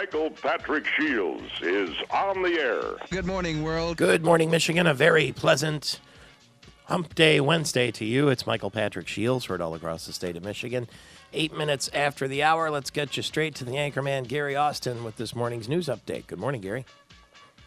Michael Patrick Shields is on the air. Good morning, world. Good morning, Michigan. A very pleasant Hump Day Wednesday to you. It's Michael Patrick Shields, heard all across the state of Michigan. 8 minutes after the hour, let's get you straight to the anchorman, Gary Austin, with this morning's news update. Good morning, Gary.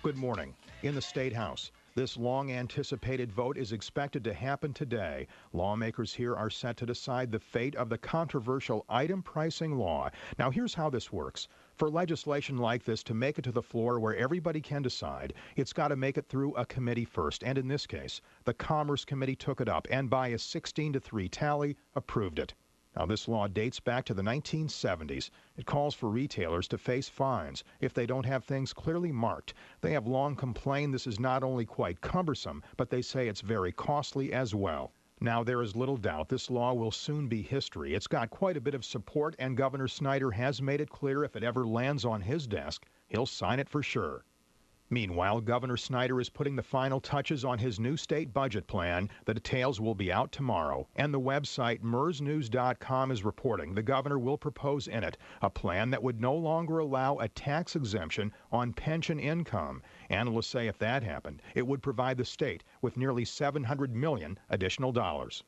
Good morning. In the State House, this long-anticipated vote is expected to happen today. Lawmakers here are set to decide the fate of the controversial item pricing law. Now, here's how this works. For legislation like this to make it to the floor where everybody can decide, it's got to make it through a committee first. And in this case, the Commerce Committee took it up and by a 16-3 tally, approved it. Now, this law dates back to the 1970s. It calls for retailers to face fines if they don't have things clearly marked. They have long complained this is not only quite cumbersome, but they say it's very costly as well. Now, there is little doubt this law will soon be history. It's got quite a bit of support, and Governor Snyder has made it clear if it ever lands on his desk, he'll sign it for sure. Meanwhile, Governor Snyder is putting the final touches on his new state budget plan. The details will be out tomorrow. And the website mersnews.com is reporting the governor will propose in it a plan that would no longer allow a tax exemption on pension income. Analysts say if that happened, it would provide the state with nearly $700 million additional dollars.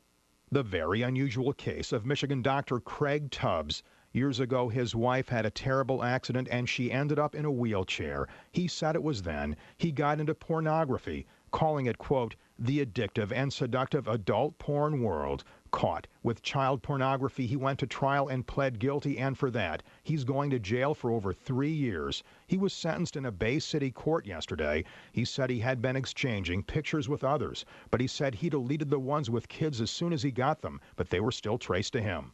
The very unusual case of Michigan doctor Craig Tubbs. Years ago, his wife had a terrible accident and she ended up in a wheelchair. He said it was then he got into pornography, calling it, quote, the addictive and seductive adult porn world. Caught with child pornography, he went to trial and pled guilty, and for that, he's going to jail for over 3 years. He was sentenced in a Bay City court yesterday. He said he had been exchanging pictures with others, but he said he deleted the ones with kids as soon as he got them, but they were still traced to him.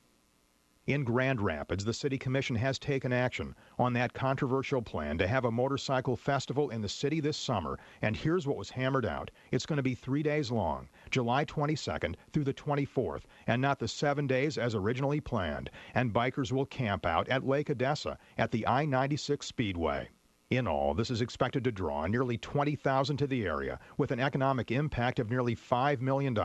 In Grand Rapids, the City Commission has taken action on that controversial plan to have a motorcycle festival in the city this summer, and here's what was hammered out. It's going to be 3 days long, July 22nd through the 24th, and not the 7 days as originally planned, and bikers will camp out at Lake Odessa at the I-96 Speedway. In all, this is expected to draw nearly 20,000 to the area, with an economic impact of nearly $5 million.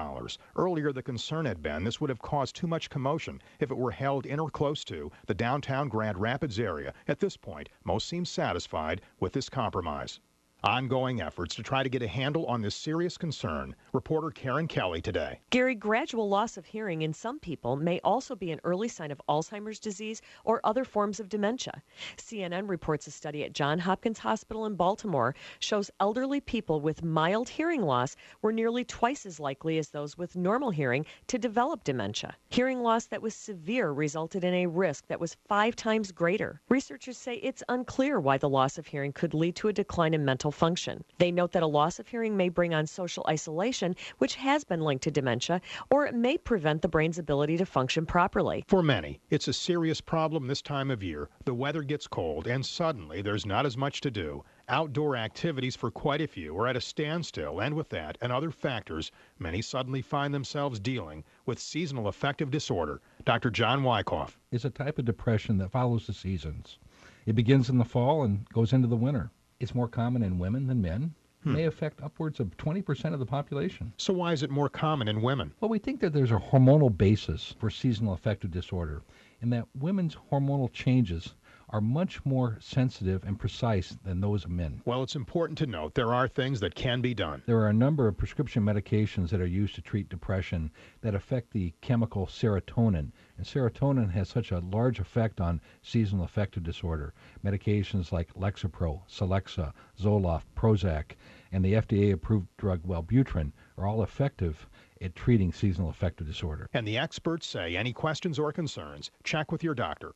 Earlier, the concern had been this would have caused too much commotion if it were held in or close to the downtown Grand Rapids area. At this point, most seem satisfied with this compromise. Ongoing efforts to try to get a handle on this serious concern. Reporter Karen Kelly today. Gary, gradual loss of hearing in some people may also be an early sign of Alzheimer's disease or other forms of dementia. CNN reports a study at Johns Hopkins Hospital in Baltimore shows elderly people with mild hearing loss were nearly twice as likely as those with normal hearing to develop dementia. Hearing loss that was severe resulted in a risk that was 5 times greater. Researchers say it's unclear why the loss of hearing could lead to a decline in mental function. They note that a loss of hearing may bring on social isolation, which has been linked to dementia, or it may prevent the brain's ability to function properly. For many, it's a serious problem this time of year. The weather gets cold, and suddenly there's not as much to do. Outdoor activities for quite a few are at a standstill, and with that and other factors, many suddenly find themselves dealing with seasonal affective disorder. Dr. John Wyckoff. It's a type of depression that follows the seasons. It begins in the fall and goes into the winter. It's more common in women than men. May affect upwards of 20% of the population. So why is it more common in women? Well, we think that there's a hormonal basis for seasonal affective disorder, in that women's hormonal changes are much more sensitive and precise than those of men. Well, it's important to note there are things that can be done. There are a number of prescription medications that are used to treat depression that affect the chemical serotonin. And serotonin has such a large effect on seasonal affective disorder. Medications like Lexapro, Celexa, Zoloft, Prozac, and the FDA-approved drug Wellbutrin are all effective at treating seasonal affective disorder. And the experts say any questions or concerns, check with your doctor.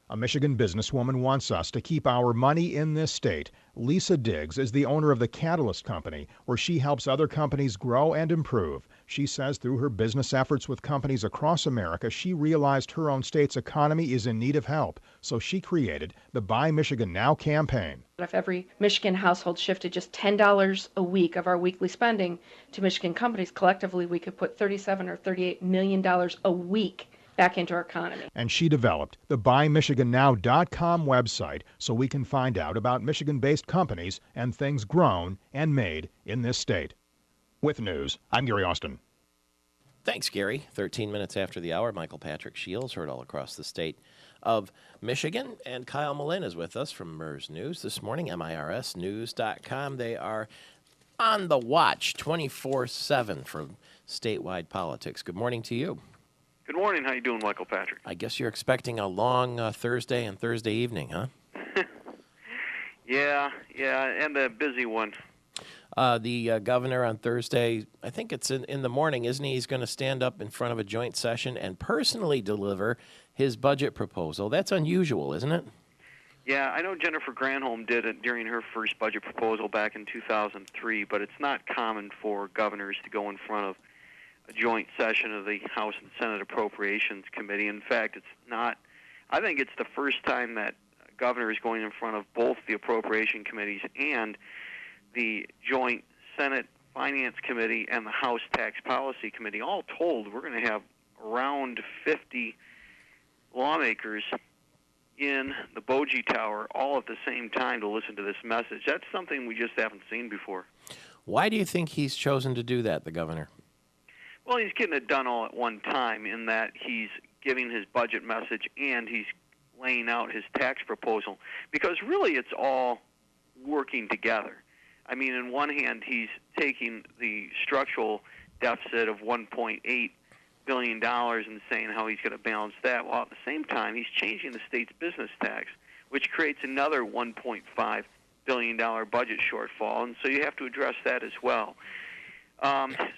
A Michigan businesswoman wants us to keep our money in this state. Lisa Diggs is the owner of the Catalyst Company, where she helps other companies grow and improve. She says through her business efforts with companies across America, she realized her own state's economy is in need of help. So she created the Buy Michigan Now campaign. If every Michigan household shifted just $10 a week of our weekly spending to Michigan companies, collectively we could put $37 or $38 million a week back into our economy. And she developed the BuyMichiganNow.com website so we can find out about Michigan-based companies and things grown and made in this state. With news, I'm Gary Austin. Thanks, Gary. 13 minutes after the hour, Michael Patrick Shields, heard all across the state of Michigan. And Kyle Malin is with us from MERS News this morning, MIRSnews.com. They are on the watch 24/7 for statewide politics. Good morning to you. Good morning. How you doing, Michael Patrick? I guess you're expecting a long Thursday and Thursday evening, huh? Yeah, and a busy one. The governor on Thursday, I think it's in the morning, isn't he? He's going to stand up in front of a joint session and personally deliver his budget proposal. That's unusual, isn't it? Yeah, I know Jennifer Granholm did it during her first budget proposal back in 2003, but it's not common for governors to go in front of a joint session of the House and Senate Appropriations Committee. In fact, it's not. I think it's the first time that a governor is going in front of both the Appropriation Committees and the joint Senate Finance Committee and the House Tax Policy Committee. All told, we're going to have around 50 lawmakers in the Bogie Tower all at the same time to listen to this message. That's something we just haven't seen before. Why do you think he's chosen to do that, the governor? Well, he's getting it done all at one time in that he's giving his budget message and he's laying out his tax proposal, because really it's all working together. I mean, in one hand, he's taking the structural deficit of $1.8 billion and saying how he's going to balance that, while at the same time he's changing the state's business tax, which creates another $1.5 billion budget shortfall, and so you have to address that as well.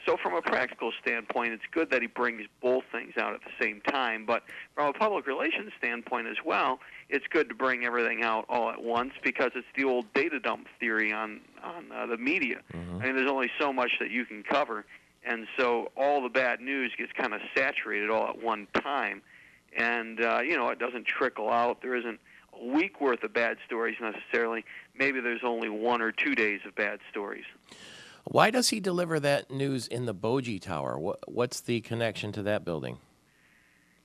So from a practical standpoint, it's good that he brings both things out at the same time, but from a public relations standpoint as well, it's good to bring everything out all at once, because it's the old data dump theory on the media. I mean, there's only so much that you can cover, and so all the bad news gets kind of saturated all at one time, and it doesn't trickle out. There isn't a week worth of bad stories necessarily. Maybe there's only 1 or 2 days of bad stories. Why does he deliver that news in the Bogie Tower? What's the connection to that building?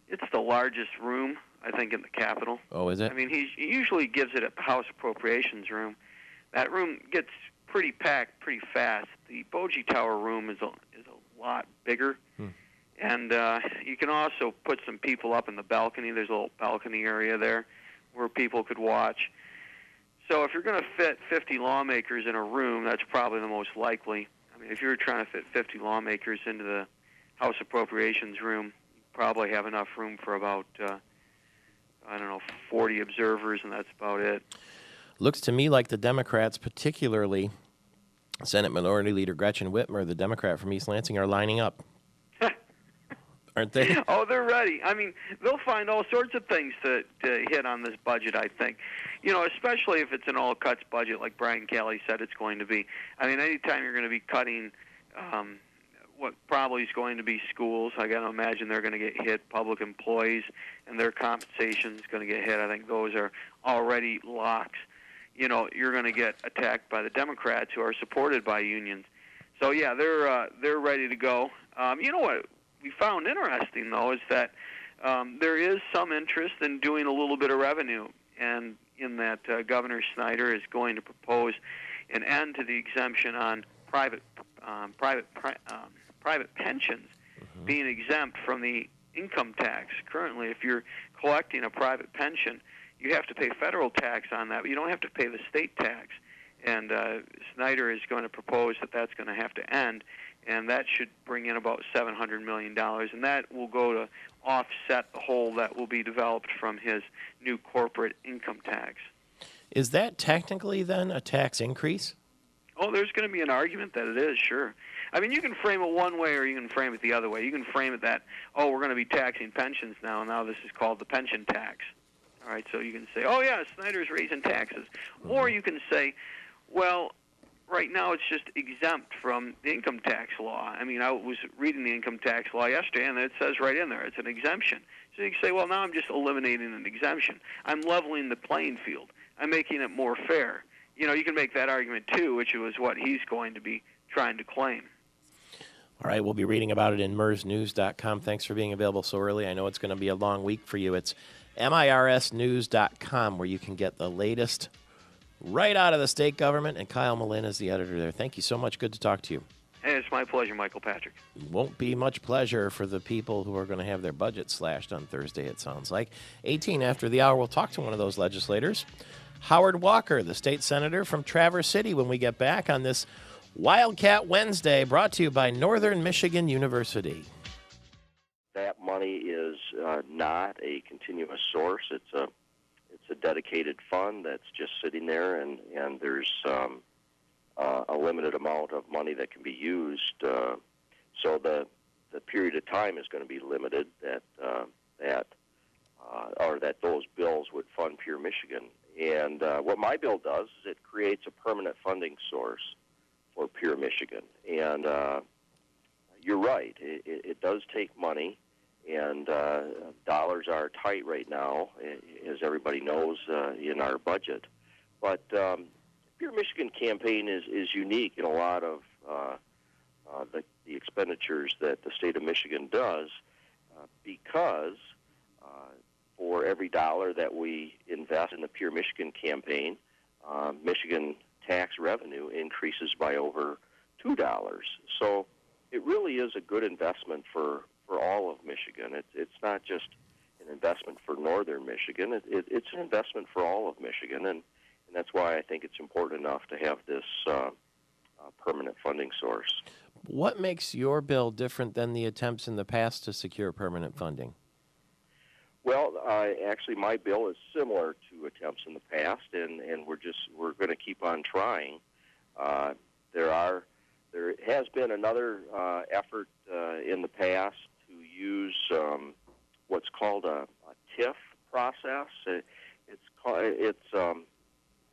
It's the largest room, I think, in the Capitol. Oh, is it? I mean, he usually gives it at the House Appropriations Room. That room gets pretty packed pretty fast. The Bogie Tower room is a lot bigger. And you can also put some people up in the balcony. There's a little balcony area there where people could watch. So if you're going to fit 50 lawmakers in a room, that's probably the most likely. I mean, if you're trying to fit 50 lawmakers into the House Appropriations Room, you probably have enough room for about, 40 observers, and that's about it. Looks to me like the Democrats, particularly Senate Minority Leader Gretchen Whitmer, the Democrat from East Lansing, are lining up. Aren't they? Oh, they're ready. I mean, they'll find all sorts of things to hit on this budget, I think. Especially if it's an all-cuts budget like Brian Kelly said it's going to be. I mean, anytime you're going to be cutting what probably is going to be schools, I got to imagine they're going to get hit. Public employees and their compensation is going to get hit. I think those are already locks. You're going to get attacked by the Democrats who are supported by unions. So, yeah, they're ready to go. What we found interesting, though, is that there is some interest in doing a little bit of revenue, and in that Governor Snyder is going to propose an end to the exemption on private pensions being exempt from the income tax. Currently, if you're collecting a private pension, you have to pay federal tax on that, but you don't have to pay the state tax. And Snyder is going to propose that that's going to have to end, and that should bring in about $700 million, and that will go to offset the hole that will be developed from his new corporate income tax. Is that technically then a tax increase? Oh, there's going to be an argument that it is, sure. I mean, you can frame it one way or you can frame it the other way. You can frame it that, we're going to be taxing pensions now, and now this is called the pension tax. All right, so you can say, Snyder's raising taxes. Or you can say, well, right now it's just exempt from the income tax law. I mean, I was reading the income tax law yesterday, and it says right in there it's an exemption. So you can say, well, now I'm just eliminating an exemption. I'm leveling the playing field. I'm making it more fair. You can make that argument, too, which was what he's going to be trying to claim. All right, we'll be reading about it in MERSnews.com. Thanks for being available so early. I know it's going to be a long week for you. It's MIRSnews.com, where you can get the latest right out of the state government, and Kyle Malin is the editor there. Thank you so much. Good to talk to you. Hey, it's my pleasure, Michael Patrick. Won't be much pleasure for the people who are going to have their budget slashed on Thursday, it sounds like. 18 after the hour, we'll talk to one of those legislators. Howard Walker, the state senator from Traverse City, when we get back on this Wildcat Wednesday, brought to you by Northern Michigan University. That money is not a continuous source. It's a dedicated fund that's just sitting there, and there's a limited amount of money that can be used. So the period of time is going to be limited that those bills would fund Pure Michigan. And what my bill does is it creates a permanent funding source for Pure Michigan. And you're right, it does take money, and dollars are tight right now, as everybody knows, in our budget. But Pure Michigan campaign is unique in a lot of the expenditures that the state of Michigan does, because for every dollar that we invest in the Pure Michigan campaign, Michigan tax revenue increases by over $2. So it really is a good investment for all of Michigan. It's not just an investment for northern Michigan. It's an investment for all of Michigan, and that's why I think it's important enough to have this permanent funding source. What makes your bill different than the attempts in the past to secure permanent funding? Well, actually, my bill is similar to attempts in the past, and we're going to keep on trying. There has been another effort in the past to use what's called a TIF process. It's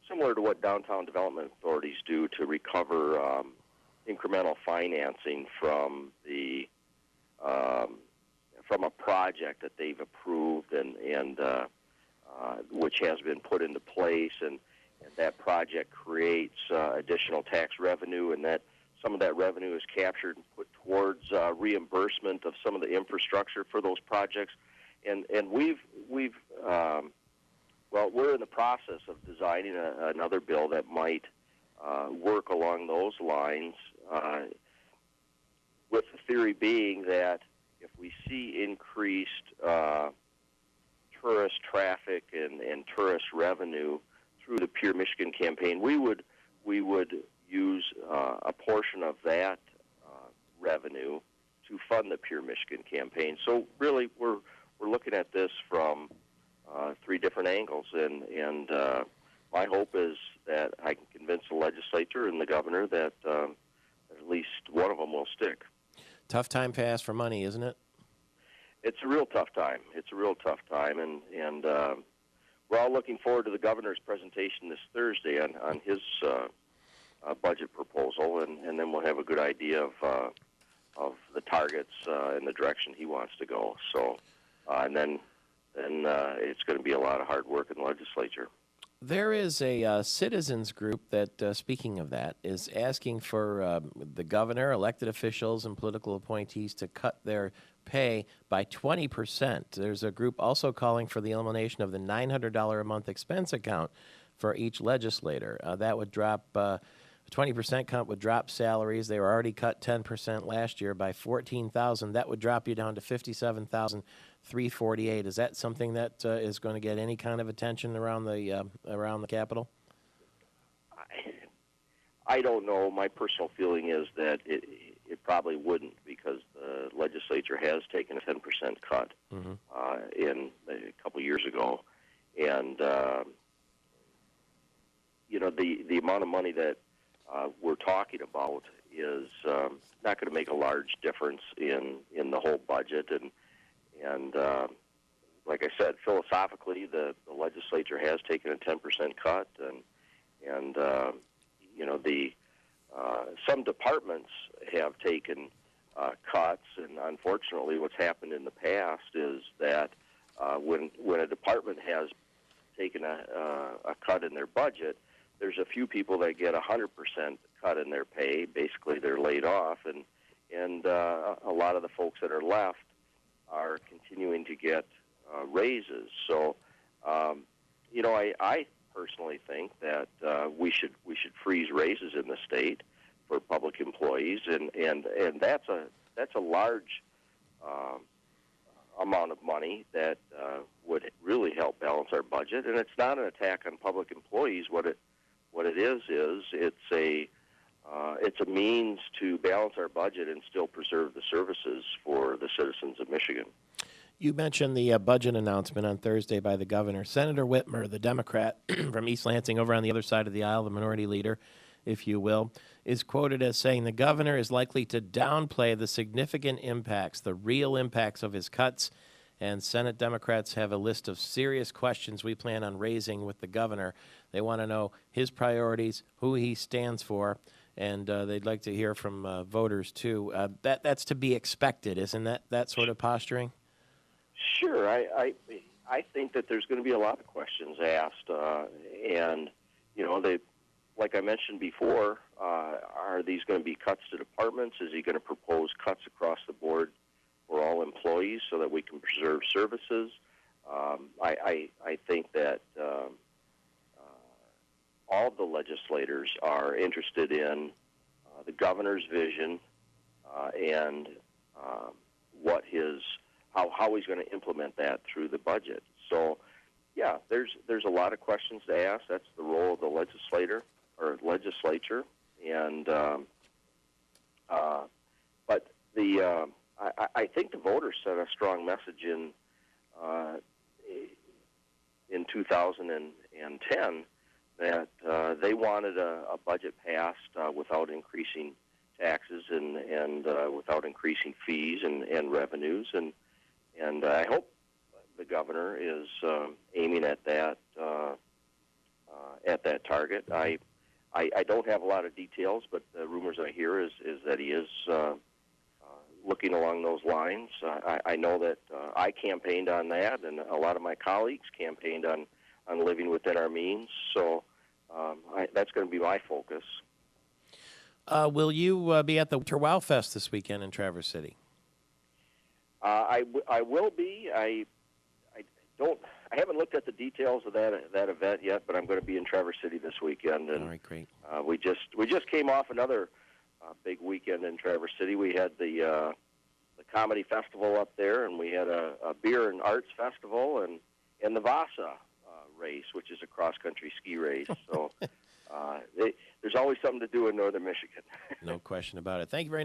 similar to what downtown development authorities do to recover incremental financing from from a project that they've approved and which has been put into place, and that project creates additional tax revenue, and that some of that revenue is captured and put towards reimbursement of some of the infrastructure for those projects. And we're in the process of designing another bill that might work along those lines, with the theory being that if we see increased tourist traffic and tourist revenue through the Pure Michigan campaign, we would use a portion of that revenue to fund the Pure Michigan campaign. So really, we're looking at this from three different angles, and my hope is that I can convince the legislature and the governor that at least one of them will stick. Tough time pass for money, isn't it? It's a real tough time. And we're all looking forward to the governor's presentation this Thursday on his budget proposal, and then we'll have a good idea of the targets and the direction he wants to go. So, and then it's going to be a lot of hard work in the legislature. There is a citizens group that, speaking of that, is asking for the governor, elected officials, and political appointees to cut their pay by 20%. There's a group also calling for the elimination of the $900 a month expense account for each legislator. That would drop, a 20% cut would drop salaries. They were already cut 10% last year by $14,000. That would drop you down to $57,348. Is that something that is going to get any kind of attention around the Capitol? I don't know. My personal feeling is that it probably wouldn't, because the legislature has taken a 10% cut in a couple years ago, and the amount of money that we're talking about is not going to make a large difference in the whole budget, and like I said, philosophically, the legislature has taken a 10% cut, and some departments have taken cuts, and unfortunately, what's happened in the past is that when a department has taken a cut in their budget, there's a few people that get 100% cut in their pay. Basically, they're laid off, and a lot of the folks that are left are continuing to get raises. So, I personally think that we should freeze raises in the state for public employees, and that's a large amount of money that would really help balance our budget. And it's not an attack on public employees. What it is it's a means to balance our budget and still preserve the services for the citizens of Michigan. You mentioned the budget announcement on Thursday by the governor. Senator Whitmer, the Democrat from East Lansing, over on the other side of the aisle, the minority leader, if you will, is quoted as saying the governor is likely to downplay the significant impacts, the real impacts of his cuts, and Senate Democrats have a list of serious questions we plan on raising with the governor. They want to know his priorities, who he stands for, and they'd like to hear from voters, too. That's to be expected, isn't that sort of posturing? Sure. I think that there's going to be a lot of questions asked, and, like I mentioned before, are these going to be cuts to departments? Is he going to propose cuts across the board for all employees so that we can preserve services? I think that all of the legislators are interested in the governor's vision and how he's going to implement that through the budget. So, yeah, there's a lot of questions to ask. That's the role of the legislature, and but I think the voters sent a strong message in 2010 that they wanted a budget passed without increasing taxes and without increasing fees and revenues, and I hope the governor is aiming at that target. I don't have a lot of details, but the rumors I hear is that he is looking along those lines. I know that I campaigned on that, and a lot of my colleagues campaigned on living within our means. So that's going to be my focus. Will you be at the Winter Wow Fest this weekend in Traverse City? I will be. I haven't looked at the details of that event yet, but I'm going to be in Traverse City this weekend. And, all right, great. We just came off another big weekend in Traverse City. We had the comedy festival up there, and we had a beer and arts festival, and the Vasa race, which is a cross-country ski race. So there's always something to do in northern Michigan. No question about it. Thank you. Very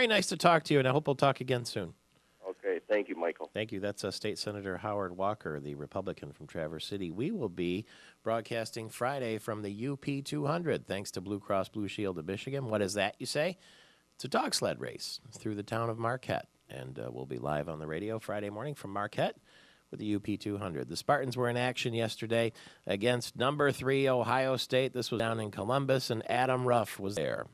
nice to talk to you, and I hope we'll talk again soon. Okay. Thank you, Michael. Thank you. That's State Senator Howard Walker, the Republican from Traverse City. We will be broadcasting Friday from the UP 200, thanks to Blue Cross Blue Shield of Michigan. What is that, you say? It's a dog sled race through the town of Marquette, and we'll be live on the radio Friday morning from Marquette with the UP 200. The Spartans were in action yesterday against number 3 Ohio State. This was down in Columbus, and Adam Ruff was there.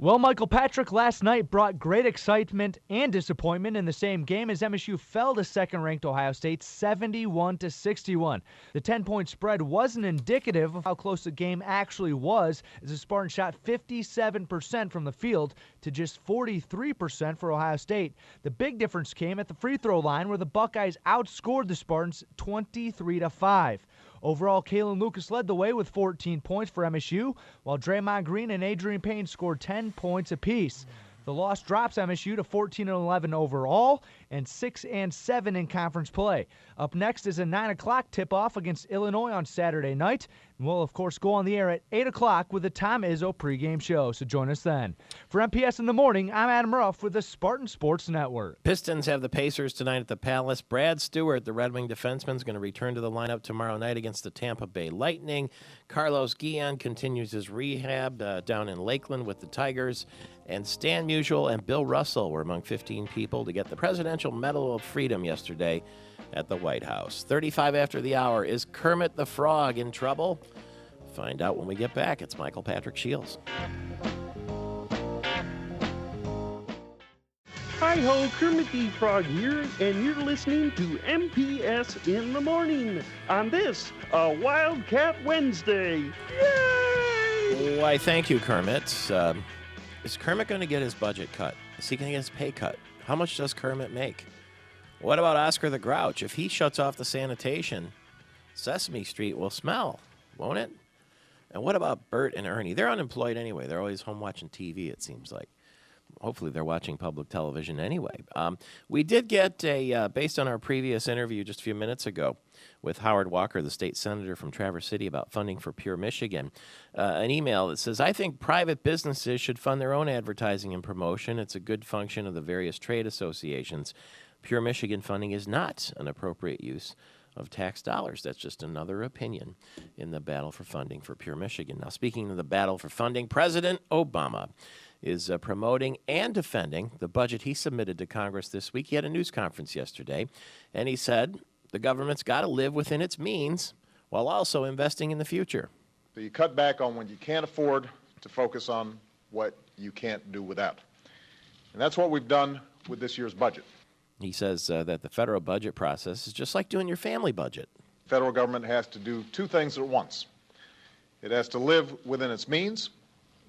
Well, Michael Patrick, last night brought great excitement and disappointment in the same game as MSU fell to second-ranked Ohio State 71-61. The 10-point spread wasn't indicative of how close the game actually was, as the Spartans shot 57% from the field to just 43% for Ohio State. The big difference came at the free throw line, where the Buckeyes outscored the Spartans 23-5. Overall, Kalen Lucas led the way with 14 points for MSU, while Draymond Green and Adrian Payne scored 10 points apiece. The loss drops MSU to 14-11 overall and 6-7 in conference play. Up next is a 9 o'clock tip-off against Illinois on Saturday night. And we'll, of course, go on the air at 8 o'clock with the Tom Izzo pregame show, so join us then. For MPS in the Morning, I'm Adam Ruff with the Spartan Sports Network. Pistons have the Pacers tonight at the Palace. Brad Stewart, the Red Wing defenseman, is going to return to the lineup tomorrow night against the Tampa Bay Lightning. Carlos Guillen continues his rehab down in Lakeland with the Tigers. And Stan Musial and Bill Russell were among 15 people to get the Presidential Medal of Freedom yesterday at the White House. 35 after the hour. Is Kermit the Frog in trouble? Find out when we get back. It's Michael Patrick Shields. Hi-ho, Kermit the Frog here, and you're listening to MPS in the Morning on this, a Wildcat Wednesday. Yay! Why, thank you, Kermit. Is Kermit going to get his budget cut? Is he going to get his pay cut? How much does Kermit make? What about Oscar the Grouch? If he shuts off the sanitation, Sesame Street will smell, won't it? And what about Bert and Ernie? They're unemployed anyway. They're always home watching TV, it seems like. Hopefully they're watching public television anyway. We did get based on our previous interview just a few minutes ago with Howard Walker, the state senator from Traverse City, about funding for Pure Michigan, an email that says, I think private businesses should fund their own advertising and promotion. It's a good function of the various trade associations. Pure Michigan funding is not an appropriate use of tax dollars. That's just another opinion in the battle for funding for Pure Michigan. Now, speaking of the battle for funding, President Obama is promoting and defending the budget he submitted to Congress this week. He had a news conference yesterday, and he said the government's got to live within its means while also investing in the future. So you cut back on when you can't afford to focus on what you can't do without. And that's what we've done with this year's budget. He says that the federal budget process is just like doing your family budget. The federal government has to do two things at once. It has to live within its means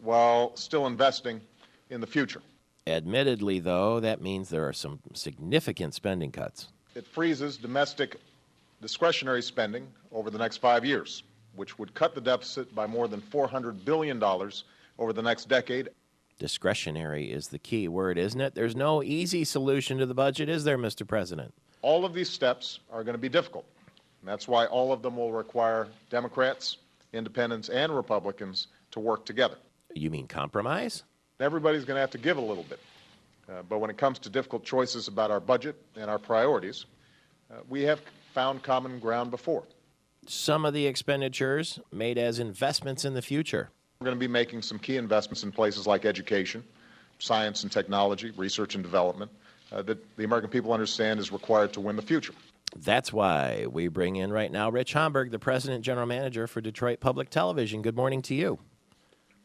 while still investing in the future. Admittedly, though, that means there are some significant spending cuts. It freezes domestic discretionary spending over the next 5 years, which would cut the deficit by more than $400 billion over the next decade. Discretionary is the key word, isn't it? There's no easy solution to the budget, is there, Mr. President? All of these steps are going to be difficult. And that's why all of them will require Democrats, independents, and Republicans to work together. You mean compromise? Everybody's going to have to give a little bit. But when it comes to difficult choices about our budget and our priorities, we have found common ground before. Some of the expenditures made as investments in the future. We're going to be making some key investments in places like education, science and technology, research and development, that the American people understand is required to win the future. That's why we bring in right now Rich Homburg, the President General Manager for Detroit Public Television. Good morning to you.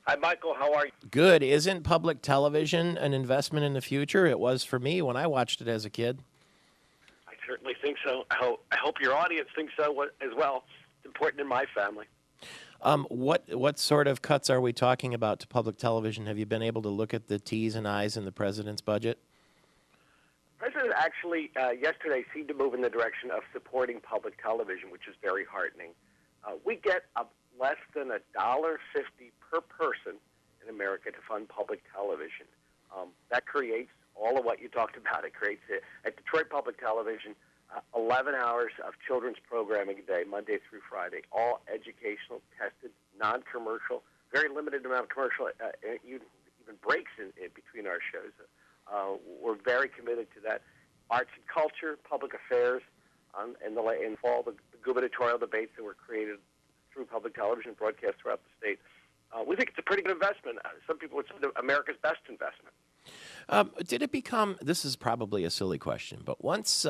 Hi, Michael. How are you? Good. Isn't public television an investment in the future? It was for me when I watched it as a kid. I certainly think so. I hope your audience thinks so as well. It's important in my family. What sort of cuts are we talking about to public television? Have you been able to look at the T's and I's in the president's budget? The president actually yesterday seemed to move in the direction of supporting public television, which is very heartening. We get less than $1.50 per person in America to fund public television. That creates all of what you talked about. It creates, at Detroit Public Television, 11 hours of children's programming a day, Monday through Friday, all educational, tested, non-commercial, very limited amount of commercial, even breaks in between our shows. We're very committed to that. Arts and culture, public affairs, and all the gubernatorial debates that were created through public television broadcast throughout the state. We think it's a pretty good investment. Some people would say America's best investment. Did it become, this is probably a silly question, but once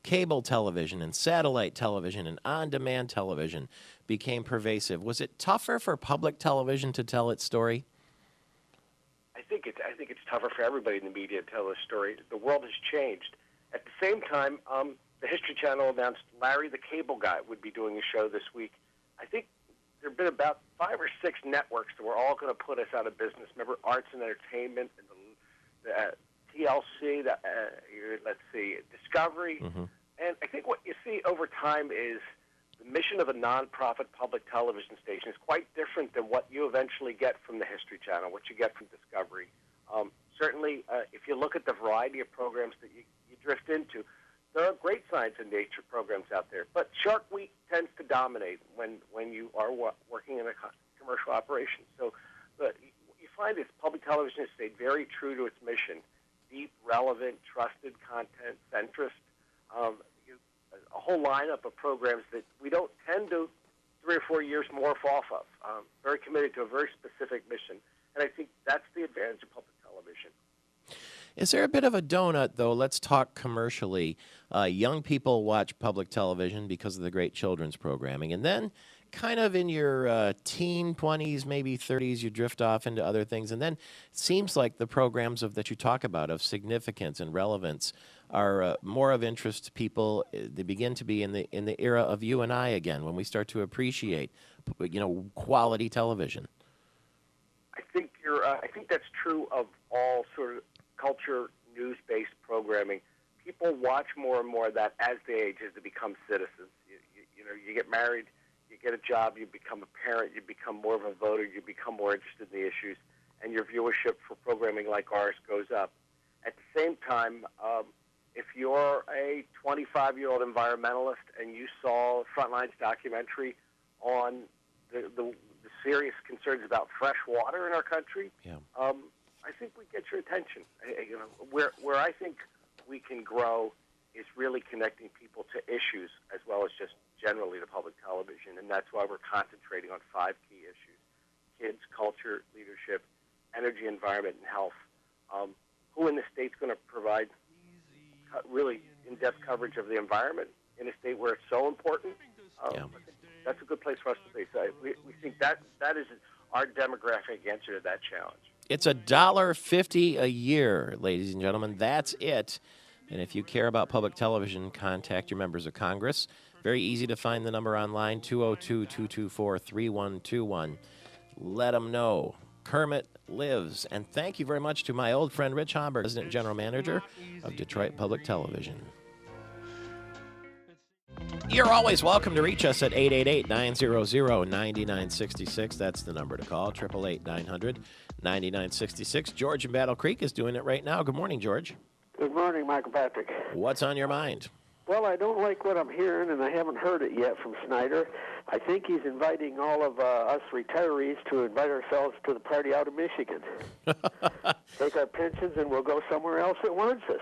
cable television and satellite television and on-demand television became pervasive, was it tougher for public television to tell its story? I think it's tougher for everybody in the media to tell the story. The world has changed. At the same time, the History Channel announced Larry the Cable Guy would be doing a show this week. I think there have been about 5 or 6 networks that were all going to put us out of business. Remember, Arts and Entertainment, and the TLC, let's see, Discovery. Mm-hmm. And I think what you see over time is the mission of a nonprofit public television station is quite different than what you eventually get from the History Channel, what you get from Discovery. Certainly, if you look at the variety of programs that you drift into, there are great science and nature programs out there, but Shark Week tends to dominate when you are working in a commercial operation. So what you find is public television has stayed very true to its mission: deep, relevant, trusted content, centrist, a whole lineup of programs that we don't tend to 3 or 4 years morph off of. Very committed to a very specific mission, and I think that's the advantage of public television. Is there a bit of a donut, though? Let's talk commercially. Young people watch public television because of the great children's programming. And then kind of in your teen 20s, maybe 30s, you drift off into other things. And then it seems like the programs that you talk about of significance and relevance are more of interest to people. They begin to be in the era of you and I again, when we start to appreciate, quality television. I think that's true of all sort of culture, news-based programming. People watch more and more of that as they age, as they become citizens. You get married, you get a job, you become a parent, you become more of a voter, you become more interested in the issues, and your viewership for programming like ours goes up. At the same time, if you're a 25-year-old environmentalist and you saw Frontline's documentary on the serious concerns about fresh water in our country, I think we get your attention. Where I think we can grow is really connecting people to issues as well as just generally to public television, and that's why we're concentrating on 5 key issues: kids, culture, leadership, energy, environment, and health. Who in the state's going to provide really in-depth coverage of the environment in a state where it's so important? That's a good place for us to be. So we think that is our demographic answer to that challenge. It's $1.50 a year, ladies and gentlemen. That's it. And if you care about public television, contact your members of Congress. Very easy to find the number online, 202-224-3121. Let them know. Kermit lives. And thank you very much to my old friend Rich Homburg, President General Manager of Detroit Public Television. You're always welcome to reach us at 888-900-9966. That's the number to call, 888-900-9966. George in Battle Creek is doing it right now. Good morning, George. Good morning, Michael Patrick. What's on your mind? Well, I don't like what I'm hearing, and I haven't heard it yet from Snyder. I think he's inviting all of us retirees to invite ourselves to the party out of Michigan. Take our pensions, and we'll go somewhere else that wants us.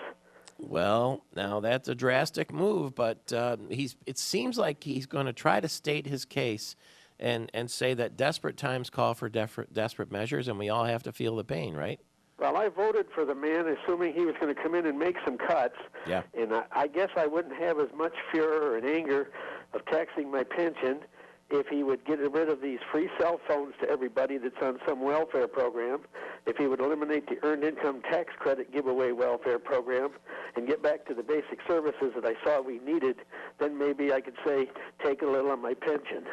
Well, now that's a drastic move, but it seems like he's going to try to state his case and say that desperate times call for desperate measures, and we all have to feel the pain, right? Well, I voted for the man assuming he was going to come in and make some cuts. Yeah. And I guess I wouldn't have as much fear and anger of taxing my pension if he would get rid of these free cell phones to everybody that's on some welfare program, if he would eliminate the earned income tax credit giveaway welfare program and get back to the basic services that I saw we needed, then maybe I could say take a little on my pension.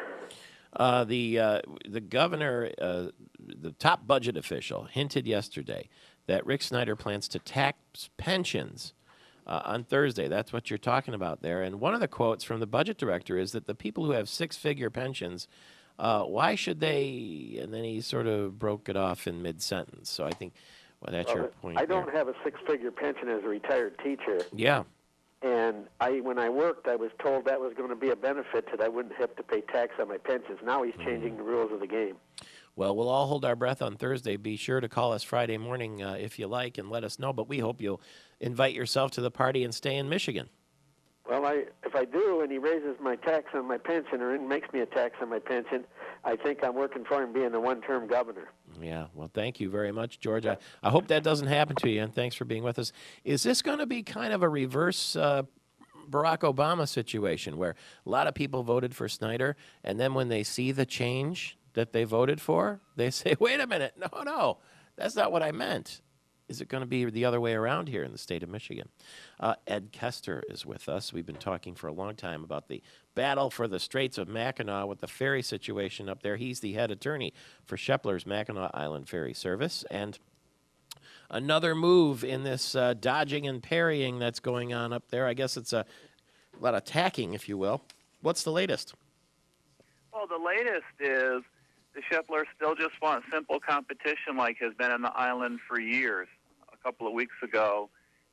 The governor, the top budget official, hinted yesterday that Rick Snyder plans to tax pensions on Thursday. That's what you're talking about there. And one of the quotes from the budget director is that the people who have 6-figure pensions, why should they? And then he sort of broke it off in mid-sentence. So I think, well, that's your point. I don't have a 6-figure pension as a retired teacher. Yeah. And when I worked, I was told that was going to be a benefit, that I wouldn't have to pay tax on my pensions. Now he's changing the rules of the game. Well, we'll all hold our breath on Thursday. Be sure to call us Friday morning if you like and let us know. But we hope you'll invite yourself to the party and stay in Michigan. Well, if I do and he raises my tax on my pension or makes me a tax on my pension, I think I'm working for him being a one-term governor. Yeah, well, thank you very much, George. I hope that doesn't happen to you, and thanks for being with us. Is this going to be kind of a reverse Barack Obama situation where a lot of people voted for Snyder, and then when they see the change that they voted for, they say, wait a minute, no, that's not what I meant. Is it going to be the other way around here in the state of Michigan? Ed Kester is with us. We've been talking for a long time about the battle for the Straits of Mackinac with the ferry situation up there. He's the head attorney for Shepler's Mackinac Island Ferry Service. And another move in this dodging and parrying that's going on up there. I guess it's a lot of tacking, if you will. What's the latest? Well, the latest is the Sheplers still just want simple competition like has been on the island for years. A couple of weeks ago,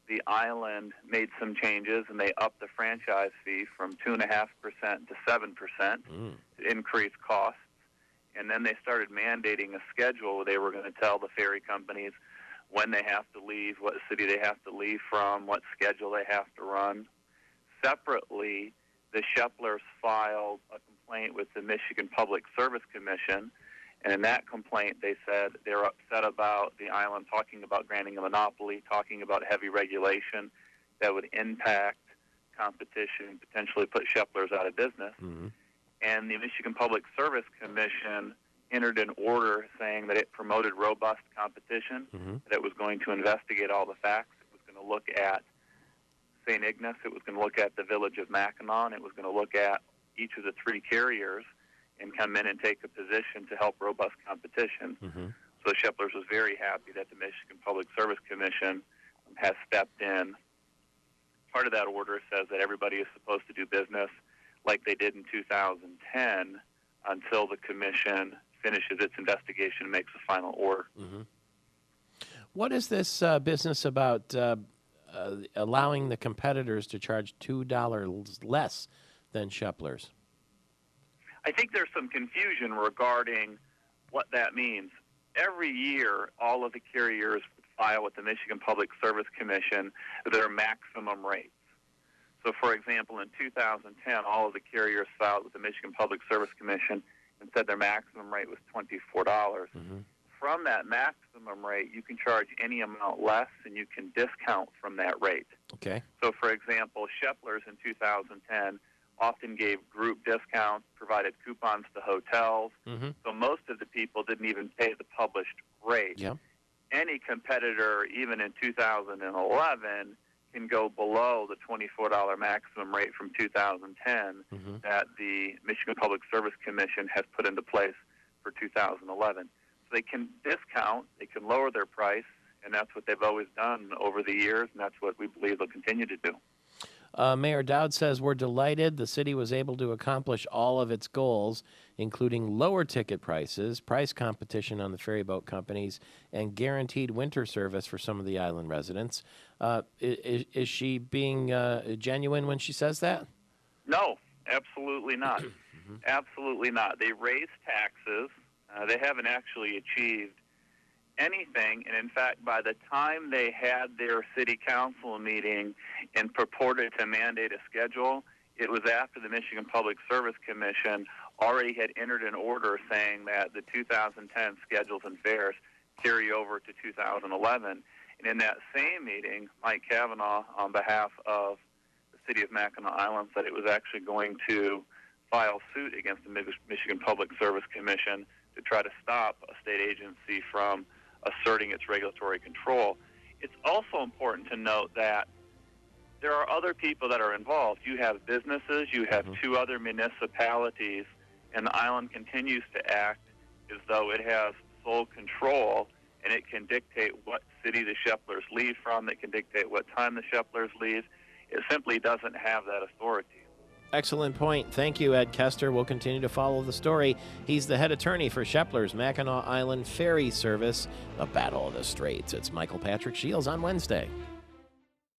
the island made some changes, and they upped the franchise fee from 2.5% to 7% to increase costs. And then they started mandating a schedule where they were going to tell the ferry companies when they have to leave, what city they have to leave from, what schedule they have to run. Separately, the Sheplers filed a complaint with the Michigan Public Service Commission, and in that complaint they said they're upset about the island talking about granting a monopoly, talking about heavy regulation that would impact competition, potentially put Sheplers out of business. And the Michigan Public Service Commission entered an order saying that it promoted robust competition, that it was going to investigate all the facts, it was going to look at St. Ignace, it was going to look at the village of Mackinac, it was going to look at each of the 3 carriers and come in and take a position to help robust competition. So Sheplers was very happy that the Michigan Public Service Commission has stepped in. Part of that order says that everybody is supposed to do business like they did in 2010 until the commission finishes its investigation and makes a final order. Mm-hmm. What is this business about allowing the competitors to charge $2 less than Shepler's? I think there's some confusion regarding what that means. Every year, all of the carriers would file with the Michigan Public Service Commission their maximum rates. So, for example, in 2010, all of the carriers filed with the Michigan Public Service Commission and said their maximum rate was $24. Mm-hmm. From that maximum rate, you can charge any amount less, and you can discount from that rate. Okay. So, for example, Shepler's in 2010 often gave group discounts, provided coupons to hotels. Mm-hmm. So most of the people didn't even pay the published rate. Yeah. Any competitor, even in 2011, can go below the $24 maximum rate from 2010 that the Michigan Public Service Commission has put into place for 2011. So they can discount, they can lower their price, and that's what they've always done over the years, and that's what we believe they'll continue to do. Mayor Dowd says, we're delighted the city was able to accomplish all of its goals, including lower ticket prices, price competition on the ferry boat companies, and guaranteed winter service for some of the island residents. Is she being genuine when she says that? No, absolutely not. Absolutely not. They raised taxes. They haven't actually achieved anything, and in fact, by the time they had their city council meeting and purported to mandate a schedule, it was after the Michigan Public Service Commission already had entered an order saying that the 2010 schedules and fares carry over to 2011. And in that same meeting, Mike Kavanaugh, on behalf of the city of Mackinac Island, said it was actually going to file suit against the Michigan Public Service Commission to try to stop a state agency from asserting its regulatory control. It's also important to note that there are other people that are involved. You have businesses, you have two other municipalities, and the island continues to act as though it has sole control, and it can dictate what city the Sheplers leave from, it can dictate what time the Sheplers leave. It simply doesn't have that authority. Excellent point. Thank you, Ed Kester. We'll continue to follow the story. He's the head attorney for Shepler's Mackinac Island Ferry Service, a battle of the Straits. It's Michael Patrick Shields on Wednesday.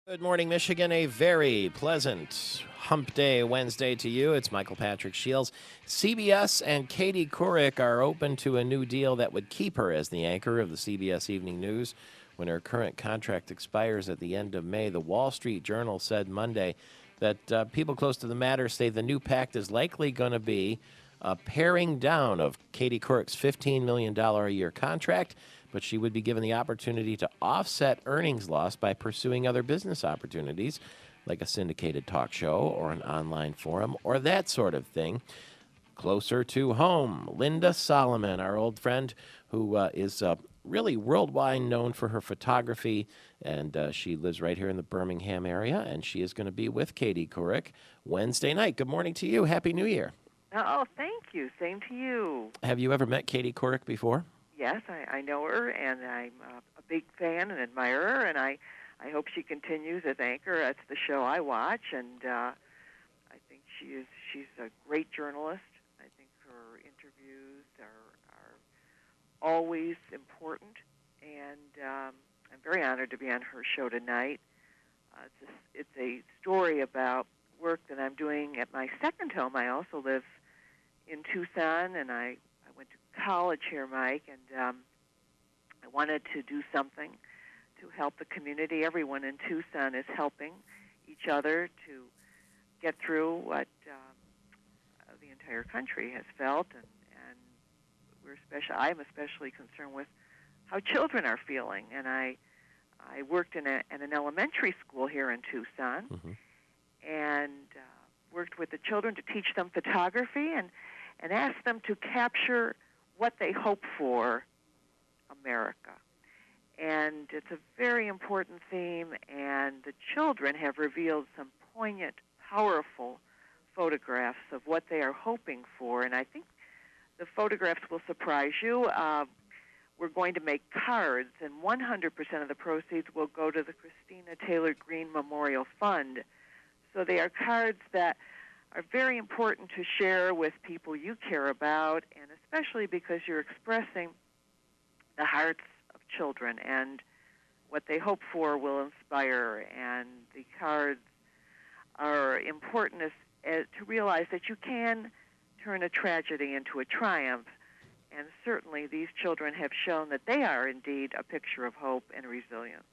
Good morning, Michigan. A very pleasant hump day Wednesday to you. It's Michael Patrick Shields. CBS and Katie Couric are open to a new deal that would keep her as the anchor of the CBS Evening News when her current contract expires at the end of May. The Wall Street Journal said Monday that people close to the matter say the new pact is likely going to be a paring down of Katie Couric's $15 million a year contract, but she would be given the opportunity to offset earnings lost by pursuing other business opportunities, like a syndicated talk show or an online forum or that sort of thing. Closer to home, Linda Solomon, our old friend, who is really worldwide known for her photography, and she lives right here in the Birmingham area, and she is going to be with Katie Couric Wednesday night. Good morning to you. Happy New Year. Oh, thank you. Same to you. Have you ever met Katie Couric before? Yes, I know her, and I'm a big fan and admirer, and I hope she continues as anchor. That's the show I watch, and I think she's a great journalist. I think her interviews are always important, and I'm very honored to be on her show tonight. It's a story about work that I'm doing at my second home. I also live in Tucson, and I went to college here, Mike, and I wanted to do something to help the community. Everyone in Tucson is helping each other to get through what the entire country has felt, and I'm especially concerned with how children are feeling. And I worked in an elementary school here in Tucson, and worked with the children to teach them photography and ask them to capture what they hope for America. And it's a very important theme, and the children have revealed some poignant, powerful photographs of what they are hoping for, and I think the photographs will surprise you. We're going to make cards, and 100% of the proceeds will go to the Christina Taylor Green Memorial Fund. So they are cards that are very important to share with people you care about, and especially because you're expressing the hearts of children and what they hope for will inspire. And the cards are important as to realize that you can turn a tragedy into a triumph. And certainly these children have shown that they are indeed a picture of hope and resilience.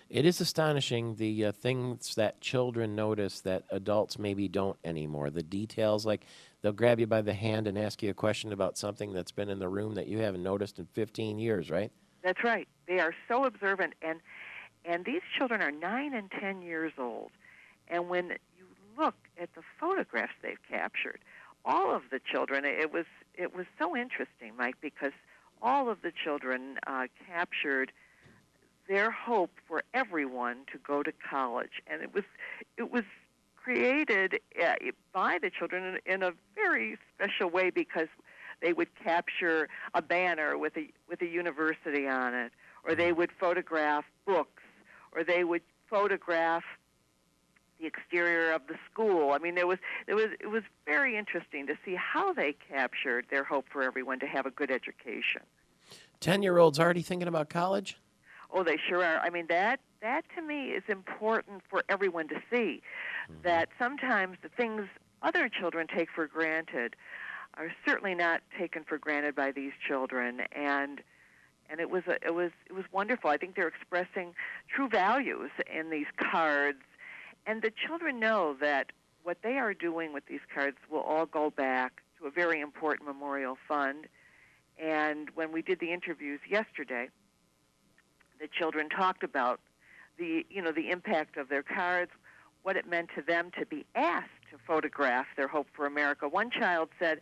It is astonishing the things that children notice that adults maybe don't anymore. The details, like they'll grab you by the hand and ask you a question about something that's been in the room that you haven't noticed in 15 years, right? That's right. They are so observant, and these children are 9 and 10 years old. And when you look at the photographs they've captured, all of the children, it was so interesting, Mike, because all of the children captured their hope for everyone to go to college, and it was created by the children in a very special way, because they would capture a banner with a university on it, or they would photograph books, or they would photograph the exterior of the school. I mean, it was very interesting to see how they captured their hope for everyone to have a good education. 10-year-olds already thinking about college? Oh, they sure are. I mean, that to me is important for everyone to see, that sometimes the things other children take for granted are certainly not taken for granted by these children, and it was wonderful. I think they're expressing true values in these cards, and the children know that what they are doing with these cards will all go back to a very important memorial fund. And when we did the interviews yesterday, the children talked about the impact of their cards, what it meant to them to be asked to photograph their hope for America. One child said,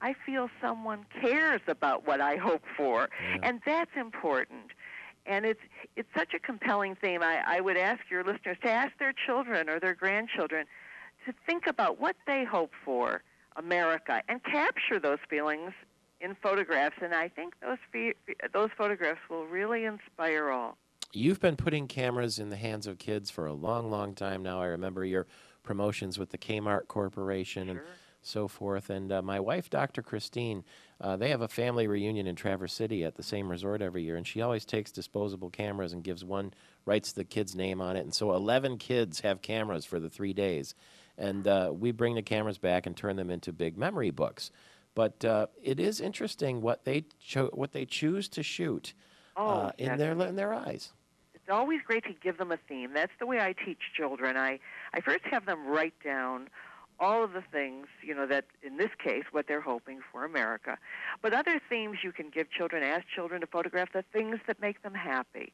"I feel someone cares about what I hope for," and that's important. And it's such a compelling theme. I would ask your listeners to ask their children or their grandchildren to think about what they hope for America and capture those feelings in photographs. And I think those photographs will really inspire all. You've been putting cameras in the hands of kids for a long, long time now. I remember your promotions with the Kmart Corporation and so forth. And my wife, Dr. Christine, they have a family reunion in Traverse City at the same resort every year, and she always takes disposable cameras and writes the kid's name on it. And so 11 kids have cameras for the 3 days. And we bring the cameras back and turn them into big memory books. But it is interesting what they choose to shoot in their eyes. It's always great to give them a theme. That's the way I teach children. I first have them write down all of the things, that in this case, what they're hoping for America. But other themes you can give children, ask children to photograph the things that make them happy,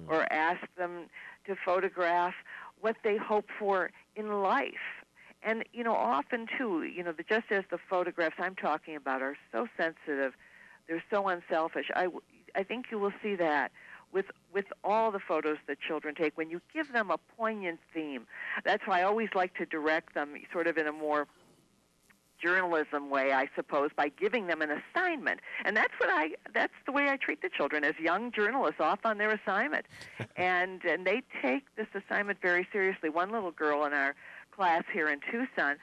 or ask them to photograph what they hope for in life. And, often, too, just as the photographs I'm talking about are so sensitive, they're so unselfish, I think you will see that with all the photos that children take, when you give them a poignant theme. That's why I always like to direct them sort of in a more journalism way, I suppose, by giving them an assignment. And that's the way I treat the children, as young journalists off on their assignment. and they take this assignment very seriously. One little girl in our class here in Tucson,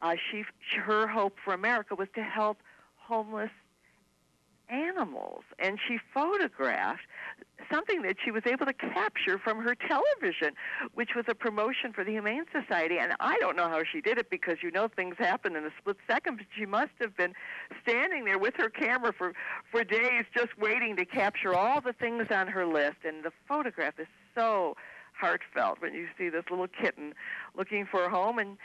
her hope for America was to help homeless animals, and she photographed something that she was able to capture from her television, which was a promotion for the Humane Society. And I don't know how she did it, because things happen in a split second, but she must have been standing there with her camera for days just waiting to capture all the things on her list. And the photograph is so heartfelt when you see this little kitten looking for a home, and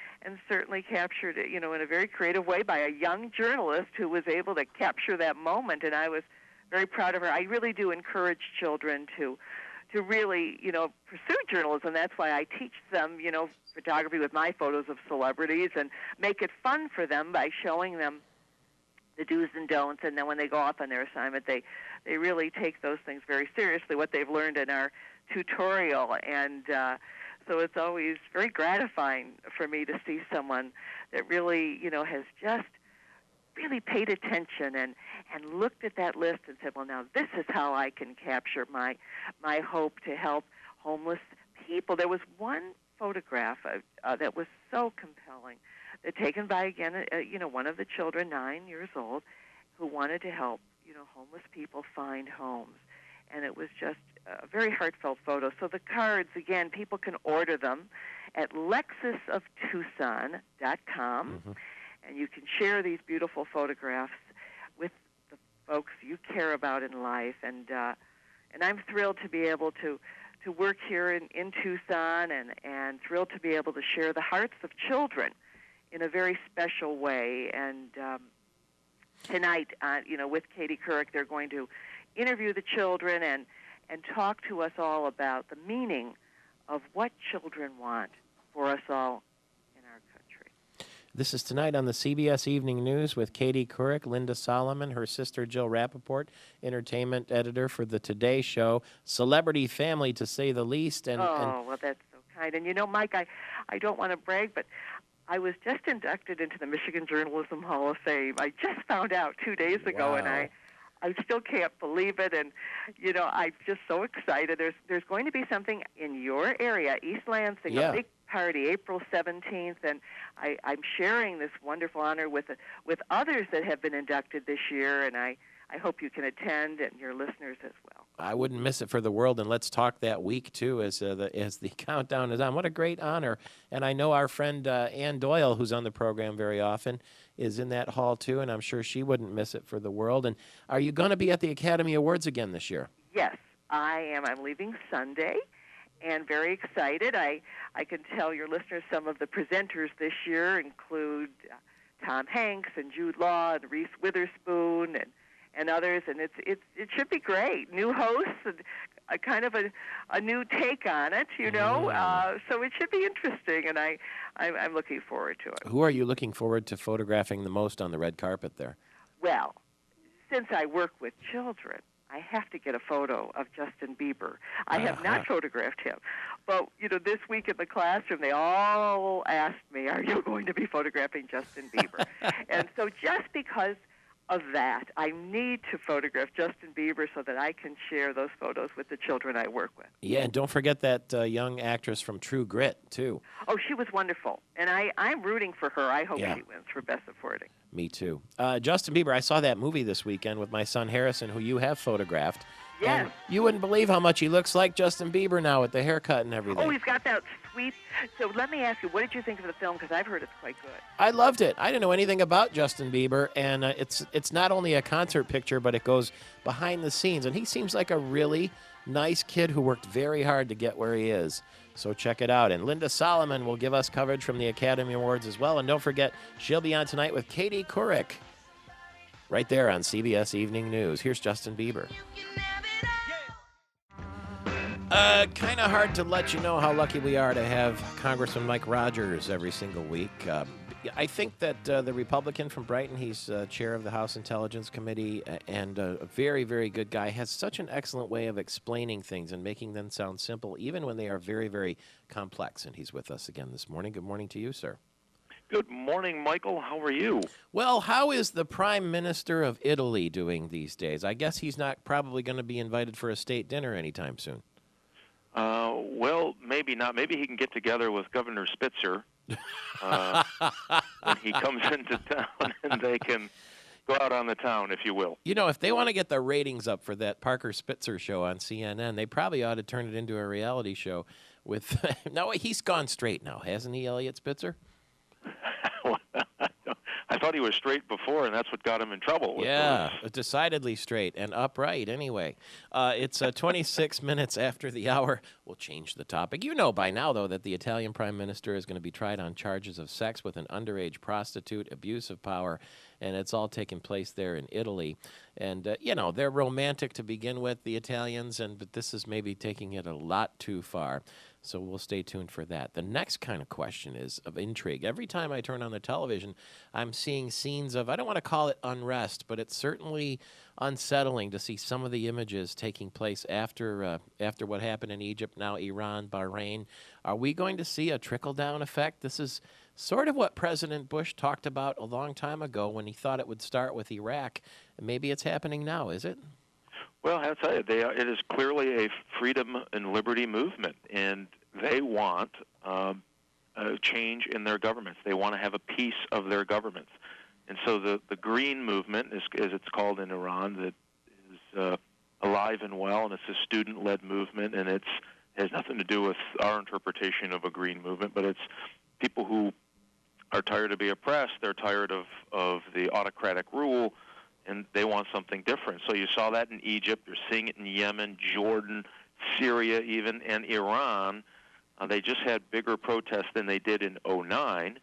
certainly captured it, in a very creative way by a young journalist who was able to capture that moment. And I was very proud of her. I really do encourage children to really, pursue journalism. That's why I teach them, photography with my photos of celebrities, and make it fun for them by showing them the do's and don'ts. And then when they go off on their assignment, they really take those things very seriously, what they've learned in our tutorial. And so it's always very gratifying for me to see someone that really, has just really paid attention and looked at that list and said, well, now this is how I can capture my hope to help homeless people. There was one photograph that was so compelling, taken by, again, one of the children, 9 years old, who wanted to help, homeless people find homes. And it was just a very heartfelt photo. So the cards, again, people can order them at lexusoftucson.com, and you can share these beautiful photographs with the folks you care about in life. And I'm thrilled to be able to work here in Tucson, and thrilled to be able to share the hearts of children in a very special way. And tonight, with Katie Couric, they're going to interview the children and talk to us all about the meaning of what children want for us all in our country. This is tonight on the CBS Evening News with Katie Couric, Linda Solomon, her sister Jill Rappaport, entertainment editor for the Today Show, celebrity family to say the least. Well, that's so kind. And Mike, I don't want to brag, but I was just inducted into the Michigan Journalism Hall of Fame. I just found out 2 days ago, Wow. and I still can't believe it. And, I'm just so excited. There's going to be something in your area, East Lansing, a big party, April 17th, and I'm sharing this wonderful honor with others that have been inducted this year, and I hope you can attend, and your listeners as well. I wouldn't miss it for the world, and let's talk that week, too, as the countdown is on. What a great honor. And I know our friend Ann Doyle, who's on the program very often, is in that hall, too, and I'm sure she wouldn't miss it for the world. And are you going to be at the Academy Awards again this year? Yes, I am. I'm leaving Sunday, and very excited. I can tell your listeners some of the presenters this year include Tom Hanks and Jude Law and Reese Witherspoon and others, and it should be great. New hosts and a kind of a new take on it, so it should be interesting, and I'm looking forward to it. Who are you looking forward to photographing the most on the red carpet there? Well, since I work with children, I have to get a photo of Justin Bieber. I have not photographed him. But, this week in the classroom, they all asked me, are you going to be photographing Justin Bieber? And so just because of that, I need to photograph Justin Bieber so that I can share those photos with the children I work with. Yeah, and don't forget that young actress from True Grit, too. Oh, she was wonderful. And I'm rooting for her. I hope she wins for Best Supporting. Me too. Justin Bieber, I saw that movie this weekend with my son Harrison, who you have photographed. Yes. And you wouldn't believe how much he looks like Justin Bieber now with the haircut and everything. Oh, he's got that sweet. So let me ask you, what did you think of the film? Because I've heard it's quite good. I loved it. I didn't know anything about Justin Bieber, and it's not only a concert picture, but it goes behind the scenes. And he seems like a really nice kid who worked very hard to get where he is. So check it out. And Linda Solomon will give us coverage from the Academy Awards as well. And don't forget, she'll be on tonight with Katie Couric right there on CBS Evening News. Here's Justin Bieber. Kind of hard to let you know how lucky we are to have Congressman Mike Rogers every single week. I think that the Republican from Brighton, he's chair of the House Intelligence Committee and a very, very good guy, has such an excellent way of explaining things and making them sound simple, even when they are very, very complex. And he's with us again this morning. Good morning to you, sir. Good morning, Michael. How are you? Well, how is the Prime Minister of Italy doing these days? I guess he's not probably going to be invited for a state dinner anytime soon. Well, maybe not. Maybe he can get together with Governor Spitzer when he comes into town, and they can go out on the town, if you will. If they want to get the ratings up for that Parker Spitzer show on CNN, they probably ought to turn it into a reality show with... No, he's gone straight now, hasn't he, Elliot Spitzer? I thought he was straight before, and that's what got him in trouble. Yeah, decidedly straight and upright anyway. It's 26 minutes after the hour. We'll change the topic. You know by now, though, that the Italian Prime Minister is going to be tried on charges of sex with an underage prostitute, abuse of power, and it's all taking place there in Italy. And, they're romantic to begin with, the Italians, but this is maybe taking it a lot too far. So we'll stay tuned for that. The next kind of question is of intrigue. Every time I turn on the television, I'm seeing scenes of, I don't want to call it unrest, but it's certainly unsettling to see some of the images taking place after what happened in Egypt, now Iran, Bahrain. Are we going to see a trickle-down effect? This is sort of what President Bush talked about a long time ago when he thought it would start with Iraq. And maybe it's happening now, is it? Well, I'll tell you, it is clearly a freedom and liberty movement, and they want a change in their governments. They want to have a piece of their governments. And so the Green Movement, as it's called in Iran, that is alive and well, and it's a student-led movement, and it has nothing to do with our interpretation of a Green Movement, but it's people who are tired of being oppressed, they're tired of the autocratic rule, and they want something different. So you saw that in Egypt, you're seeing it in Yemen, Jordan, Syria even, and Iran. They just had bigger protests than they did in 2009.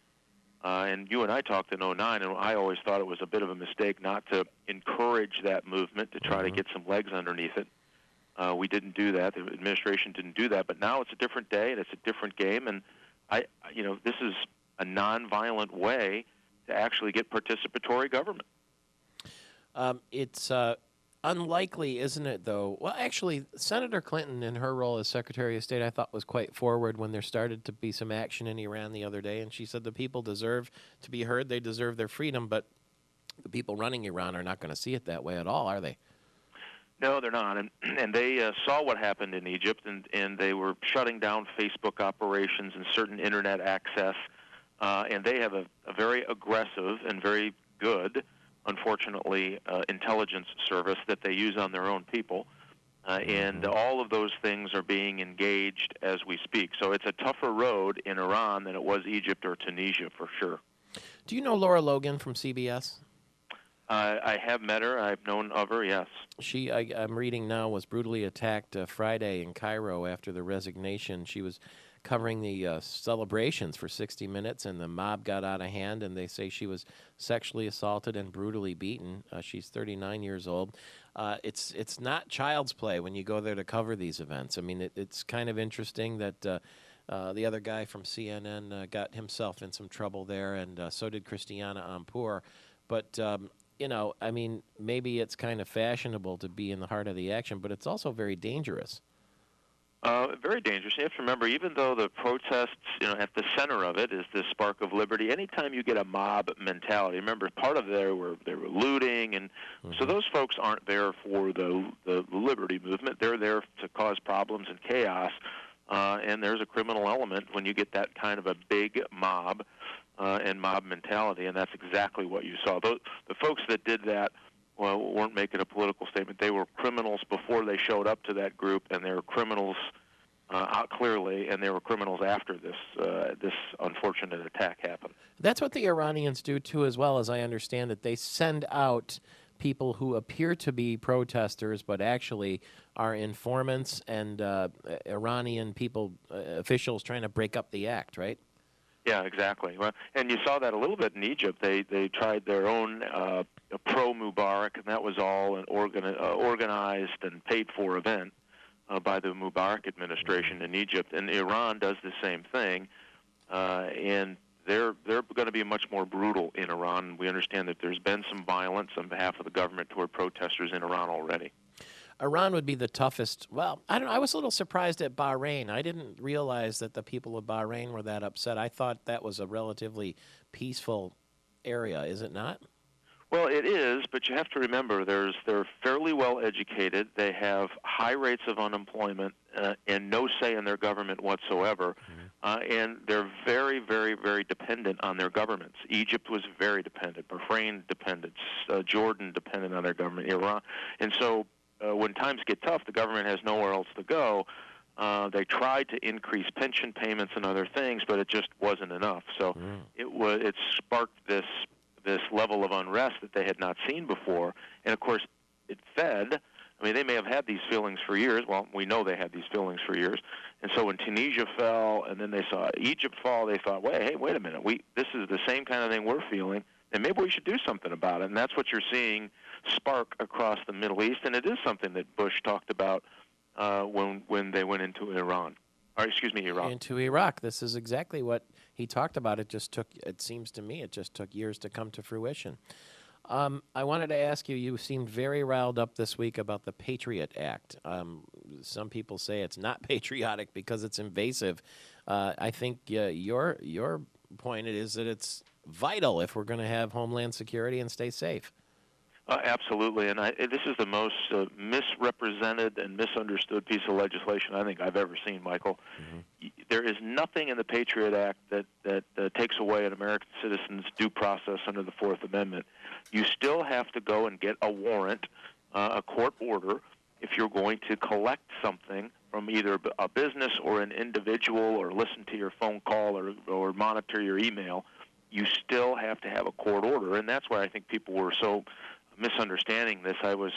And you and I talked in 2009, and I always thought it was a bit of a mistake not to encourage that movement to try to get some legs underneath it. We didn't do that. The administration didn't do that. But now it's a different day, and it's a different game. And this is a nonviolent way to actually get participatory government. It's unlikely, isn't it, though? Well, actually, Senator Clinton, in her role as Secretary of State, I thought was quite forward when there started to be some action in Iran the other day, and she said the people deserve to be heard, they deserve their freedom, but the people running Iran are not going to see it that way at all, are they? No, they're not, and they saw what happened in Egypt, and they were shutting down Facebook operations and certain Internet access, and they have a very aggressive and very good, unfortunately, intelligence service that they use on their own people. And all of those things are being engaged as we speak. So it's a tougher road in Iran than it was Egypt or Tunisia, for sure. Do you know Laura Logan from CBS? I have met her. I've known of her, yes. She, I'm reading now, was brutally attacked Friday in Cairo after the resignation. She was covering the celebrations for 60 Minutes, and the mob got out of hand, and they say she was sexually assaulted and brutally beaten. She's 39 years old. It's not child's play when you go there to cover these events. I mean, it's kind of interesting that the other guy from CNN got himself in some trouble there, and so did Christiana Ampur. But, I mean, maybe it's kind of fashionable to be in the heart of the action, but it's also very dangerous. Very dangerous. You have to remember, even though the protests, at the center of it is this spark of liberty, anytime you get a mob mentality, remember, part of they were looting, and so those folks aren't there for the liberty movement. They're there to cause problems and chaos, and there's a criminal element when you get that kind of a big mob and mob mentality, and that's exactly what you saw. The folks that did that weren't making a political statement. They were criminals before they showed up to that group, and they were criminals out clearly, and they were criminals after this unfortunate attack happened. That's what the Iranians do, too, as well, as I understand it. They send out people who appear to be protesters but actually are informants and Iranian people, officials trying to break up the act, right? Yeah, exactly. Well, and you saw that a little bit in Egypt. They tried their own pro-Mubarak, and that was all an organized and paid-for event by the Mubarak administration in Egypt. And Iran does the same thing, and they're going to be much more brutal in Iran. We understand that there's been some violence on behalf of the government toward protesters in Iran already. Iran would be the toughest. Well, I don't know. I was a little surprised at Bahrain. I didn't realize that the people of Bahrain were that upset. I thought that was a relatively peaceful area. Is it not? Well, it is, but you have to remember they're fairly well educated. They have high rates of unemployment and no say in their government whatsoever. And they're very, very, very dependent on their governments. Egypt was very dependent. Bahrain dependent. Jordan dependent on their government. Iran. And so when times get tough, the government has nowhere else to go. They tried to increase pension payments and other things, but it just wasn't enough. So it sparked this level of unrest that they had not seen before. And, of course, it fed. I mean, they may have had these feelings for years. Well, we know they had these feelings for years. And so when Tunisia fell and then they saw Egypt fall, they thought, wait a minute. This is the same kind of thing we're feeling, and maybe we should do something about it. And that's what you're seeing spark across the Middle East. And it is something that Bush talked about when they went into Iran. Or, excuse me, Iraq. Into Iraq. This is exactly what he talked about. It seems to me, it just took years to come to fruition. I wanted to ask you, you seemed very riled up this week about the Patriot Act. Some people say it's not patriotic because it's invasive. I think your point is that it's vital if we're going to have homeland security and stay safe. Absolutely, and this is the most misrepresented and misunderstood piece of legislation I think I've ever seen, Michael. there is nothing in the Patriot Act that takes away an American citizen's due process under the Fourth Amendment. You still have to go and get a warrant, a court order, if you're going to collect something from either a business or an individual, or listen to your phone call or monitor your email. You still have to have a court order, and that's why I think people were so misunderstanding this. I was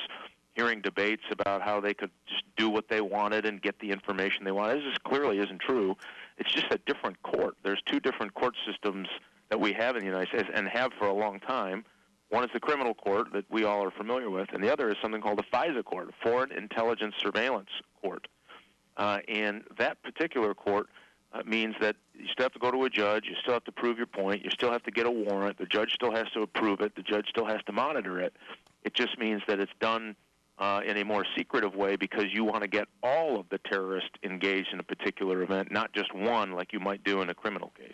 hearing debates about how they could just do what they wanted and get the information they wanted. This clearly isn't true. It's just a different court. There's two different court systems that we have in the United States and have for a long time. One is the criminal court that we all are familiar with, and the other is something called the FISA court, Foreign Intelligence Surveillance Court. And that particular court means that you still have to go to a judge, you still have to prove your point, you still have to get a warrant, the judge still has to approve it, the judge still has to monitor it. It just means that it's done in a more secretive way because you want to get all of the terrorists engaged in a particular event, not just one like you might do in a criminal case.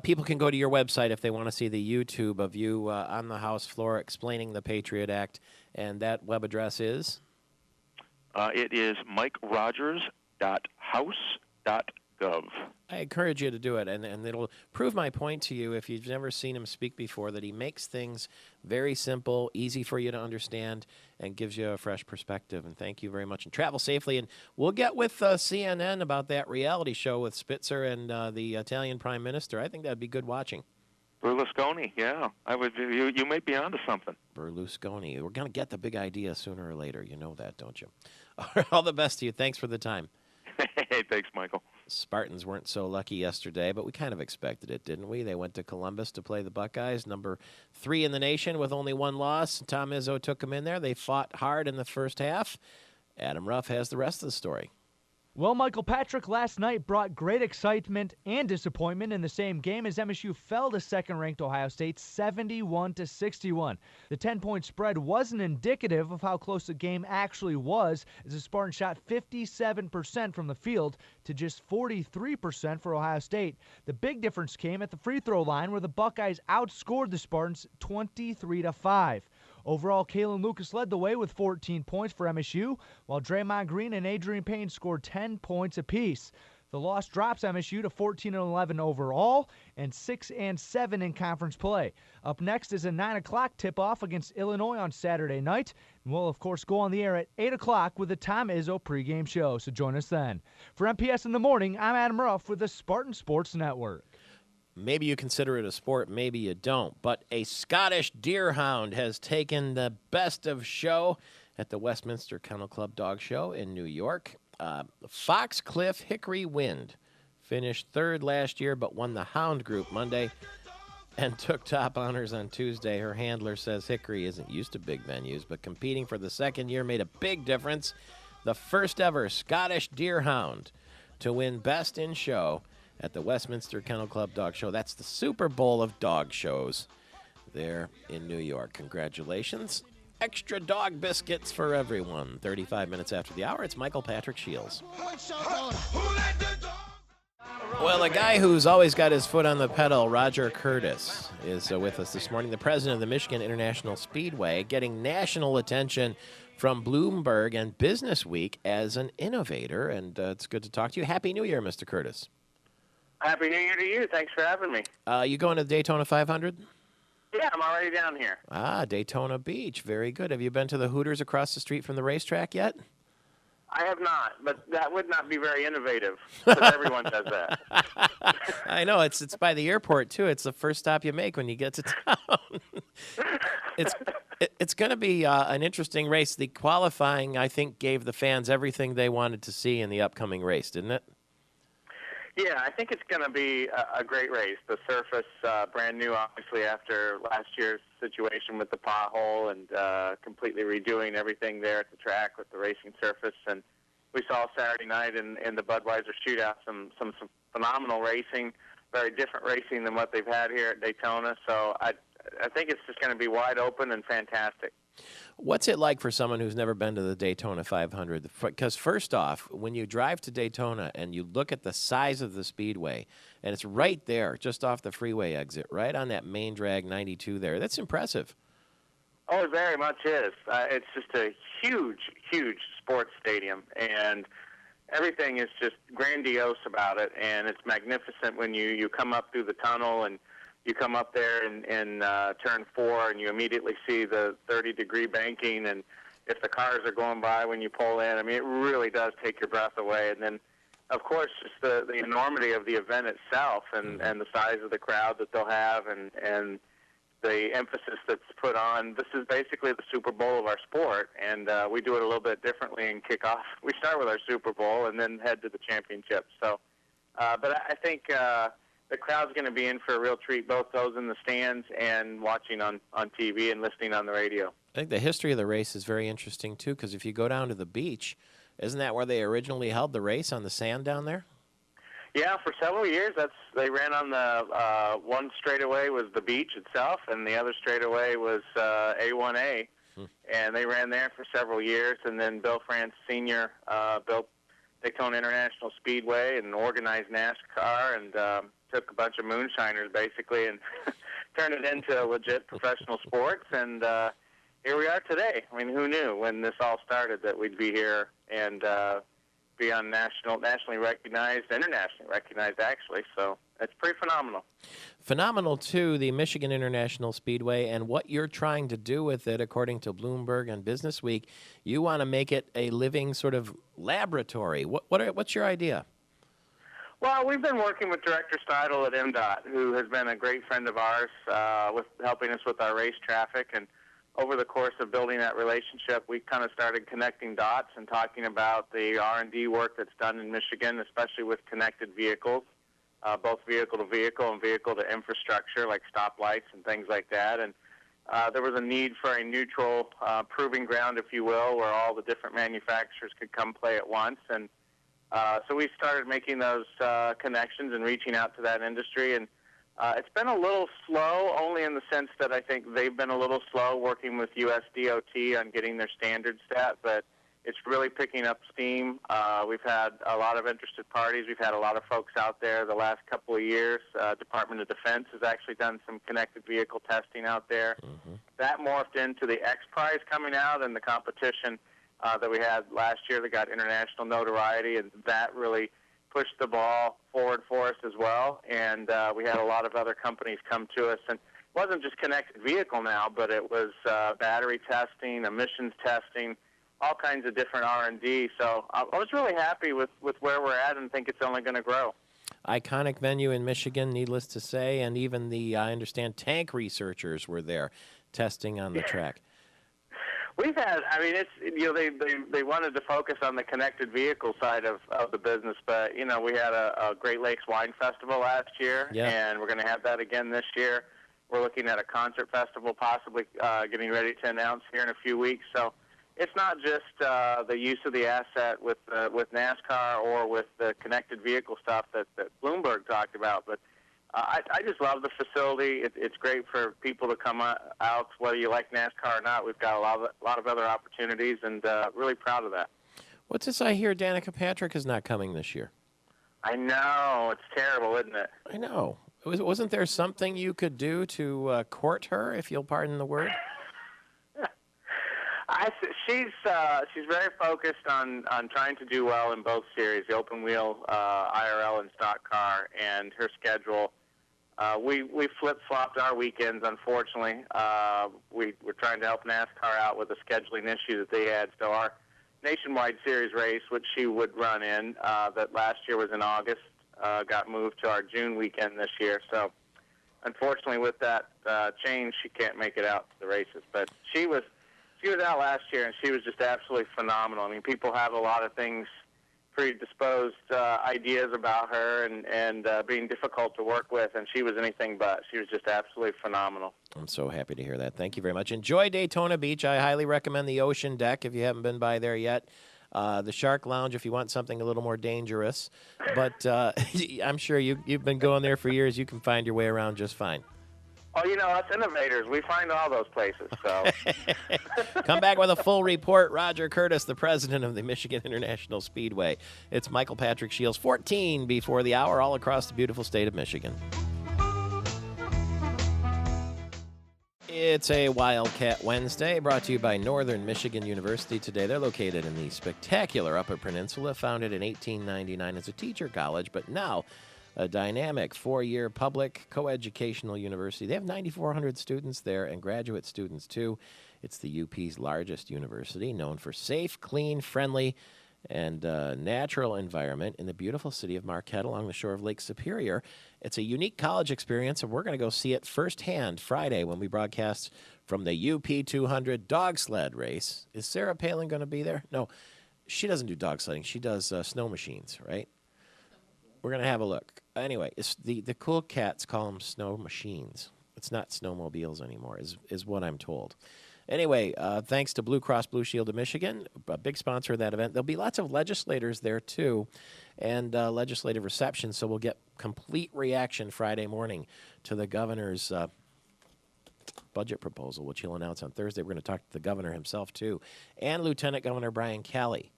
People can go to your website if they want to see the YouTube of you on the House floor explaining the Patriot Act, and that web address is? It is MikeRogers.house.gov. I encourage you to do it, and it'll prove my point to you if you've never seen him speak before, that he makes things very simple, easy for you to understand, and gives you a fresh perspective. And thank you very much, and travel safely. And we'll get with CNN about that reality show with Spitzer and the Italian Prime Minister. I think that'd be good watching. Berlusconi, yeah. You might be onto something. Berlusconi. We're going to get the big idea sooner or later. You know that, don't you? All the best to you. Thanks for the time. Hey, thanks, Michael. Spartans weren't so lucky yesterday, but we kind of expected it, didn't we? They went to Columbus to play the Buckeyes, number 3 in the nation with only 1 loss. Tom Izzo took them in there. They fought hard in the first half. Adam Ruff has the rest of the story. Well, Michael Patrick last night brought great excitement and disappointment in the same game as MSU fell to second-ranked Ohio State 71-61. The 10-point spread wasn't indicative of how close the game actually was, as the Spartans shot 57% from the field to just 43% for Ohio State. The big difference came at the free throw line, where the Buckeyes outscored the Spartans 23-5. Overall, Kalen Lucas led the way with 14 points for MSU, while Draymond Green and Adrian Payne scored 10 points apiece. The loss drops MSU to 14-11 overall and 6-7 in conference play. Up next is a 9 o'clock tip-off against Illinois on Saturday night. And we'll, of course, go on the air at 8 o'clock with the Tom Izzo pregame show, so join us then. For MPS in the Morning, I'm Adam Ruff with the Spartan Sports Network. Maybe you consider it a sport, maybe you don't, but a Scottish deerhound has taken the best of show at the Westminster Kennel Club Dog Show in New York. Foxcliff Hickory Wind finished 3rd last year, but won the Hound Group Monday and took top honors on Tuesday. Her handler says Hickory isn't used to big venues, but competing for the 2nd year made a big difference. The first ever Scottish deerhound to win Best in Show at the Westminster Kennel Club Dog Show. That's the Super Bowl of dog shows there in New York. Congratulations. Extra dog biscuits for everyone. 35 minutes after the hour, it's Michael Patrick Shields. Well, a guy who's always got his foot on the pedal, Roger Curtis, is with us this morning. The president of the Michigan International Speedway, getting national attention from Bloomberg and Business Week as an innovator. And it's good to talk to you. Happy New Year, Mr. Curtis. Happy New Year to you. Thanks for having me. You going to the Daytona 500? Yeah, I'm already down here. Daytona Beach. Very good. Have you been to the Hooters across the street from the racetrack yet? I have not, but that would not be very innovative, because everyone does that. I know. It's by the airport, too. It's the first stop you make when you get to town. It's going to be an interesting race. The qualifying, I think, gave the fans everything they wanted to see in the upcoming race, didn't it? Yeah, I think it's going to be a great race. The surface, brand new, obviously, after last year's situation with the pothole and completely redoing everything there at the track with the racing surface. And we saw Saturday night in the Budweiser Shootout some phenomenal racing, very different racing than what they've had here at Daytona. So I think it's just going to be wide open and fantastic. What's it like for someone who's never been to the Daytona 500? Because first off, when you drive to Daytona and you look at the size of the speedway, and it's right there, just off the freeway exit, right on that main drag 92 there, that's impressive. Oh, it very much is. It's just a huge, huge sports stadium, and everything is just grandiose about it, and it's magnificent when you come up through the tunnel and you come up there in turn 4 and you immediately see the 30-degree banking, and if the cars are going by when you pull in, I mean, it really does take your breath away. And then, of course, just the enormity of the event itself and the size of the crowd that they'll have and the emphasis that's put on. This is basically the Super Bowl of our sport, and we do it a little bit differently in kickoff. We start with our Super Bowl and then head to the championship. So, but I think the crowd's going to be in for a real treat, both those in the stands and watching on TV and listening on the radio. I think the history of the race is very interesting, too, because if you go down to the beach, isn't that where they originally held the race, on the sand down there? Yeah, for several years, they ran on the one straightaway was the beach itself, and the other straightaway was A1A, and they ran there for several years. And then Bill France Sr. Built Daytona International Speedway and organized NASCAR and took a bunch of moonshiners basically and turned it into a legit professional sports. And here we are today. I mean, who knew when this all started that we'd be here and be on nationally recognized, internationally recognized, actually. So it's pretty phenomenal. Phenomenal, too, the Michigan International Speedway and what you're trying to do with it, according to Bloomberg and Business Week. You want to make it a living sort of laboratory. What's your idea? Well, we've been working with Director Steidel at MDOT, who has been a great friend of ours with helping us with our race traffic. And over the course of building that relationship, we kind of started connecting dots and talking about the R&D work that's done in Michigan, especially with connected vehicles, both vehicle-to-vehicle and vehicle-to-infrastructure, like stoplights and things like that. And there was a need for a neutral proving ground, if you will, where all the different manufacturers could come play at once. And so we started making those connections and reaching out to that industry. And it's been a little slow, only in the sense that I think they've been a little slow working with USDOT on getting their standards set, but it's really picking up steam. We've had a lot of interested parties. We've had a lot of folks out there the last couple of years. Department of Defense has actually done some connected vehicle testing out there. That morphed into the X Prize coming out and the competition that we had last year that got international notoriety, and that really pushed the ball forward for us as well. And we had a lot of other companies come to us. And it wasn't just connected vehicle now, but it was battery testing, emissions testing, all kinds of different R&D. So I was really happy with where we're at and think it's only going to grow. Iconic venue in Michigan, needless to say, and even the, I understand, tank researchers were there testing on the track. We've had, I mean, it's, you know, they wanted to focus on the connected vehicle side of the business, but, you know, we had a Great Lakes Wine Festival last year, and we're going to have that again this year. We're looking at a concert festival possibly getting ready to announce here in a few weeks. So it's not just the use of the asset with NASCAR or with the connected vehicle stuff that Bloomberg talked about, but I just love the facility. It's great for people to come out, whether you like NASCAR or not. We've got a lot of other opportunities, and really proud of that. What's this I hear Danica Patrick is not coming this year? I know. It's terrible, isn't it? I know. Wasn't there something you could do to court her, if you'll pardon the word? She's very focused on trying to do well in both series, the open wheel, IRL, and stock car, and her schedule. We flip-flopped our weekends, unfortunately. We're trying to help NASCAR out with a scheduling issue that they had. So our nationwide series race, which she would run in, that last year was in August, got moved to our June weekend this year. So unfortunately with that change, she can't make it out to the races. But she was out last year, and she was just absolutely phenomenal. I mean, people have a lot of things, predisposed ideas about her and being difficult to work with, and she was anything but. She was just absolutely phenomenal. I'm so happy to hear that. Thank you very much. Enjoy Daytona Beach. I highly recommend the Ocean Deck if you haven't been by there yet. The Shark Lounge if you want something a little more dangerous. But I'm sure you've been going there for years. You can find your way around just fine. Oh, you know, us innovators, we find all those places. So come back with a full report. Roger Curtis, the president of the Michigan International Speedway. It's Michael Patrick Shields, 14 before the hour, all across the beautiful state of Michigan. It's a Wildcat Wednesday brought to you by Northern Michigan University today. They're located in the spectacular Upper Peninsula, founded in 1899 as a teacher college, but now a dynamic four-year public coeducational university. They have 9,400 students there and graduate students, too. It's the UP's largest university, known for safe, clean, friendly, and natural environment in the beautiful city of Marquette along the shore of Lake Superior. It's a unique college experience, and we're going to go see it firsthand Friday when we broadcast from the UP 200 dog sled race. Is Sarah Palin going to be there? No, she doesn't do dog sledding. She does snow machines, right? We're going to have a look. Anyway, it's the cool cats call them snow machines. It's not snowmobiles anymore, is what I'm told. Anyway, thanks to Blue Cross Blue Shield of Michigan, a big sponsor of that event. There'll be lots of legislators there, too, and legislative reception, so we'll get complete reaction Friday morning to the governor's budget proposal, which he'll announce on Thursday. We're going to talk to the governor himself, too, and Lieutenant Governor Brian Calley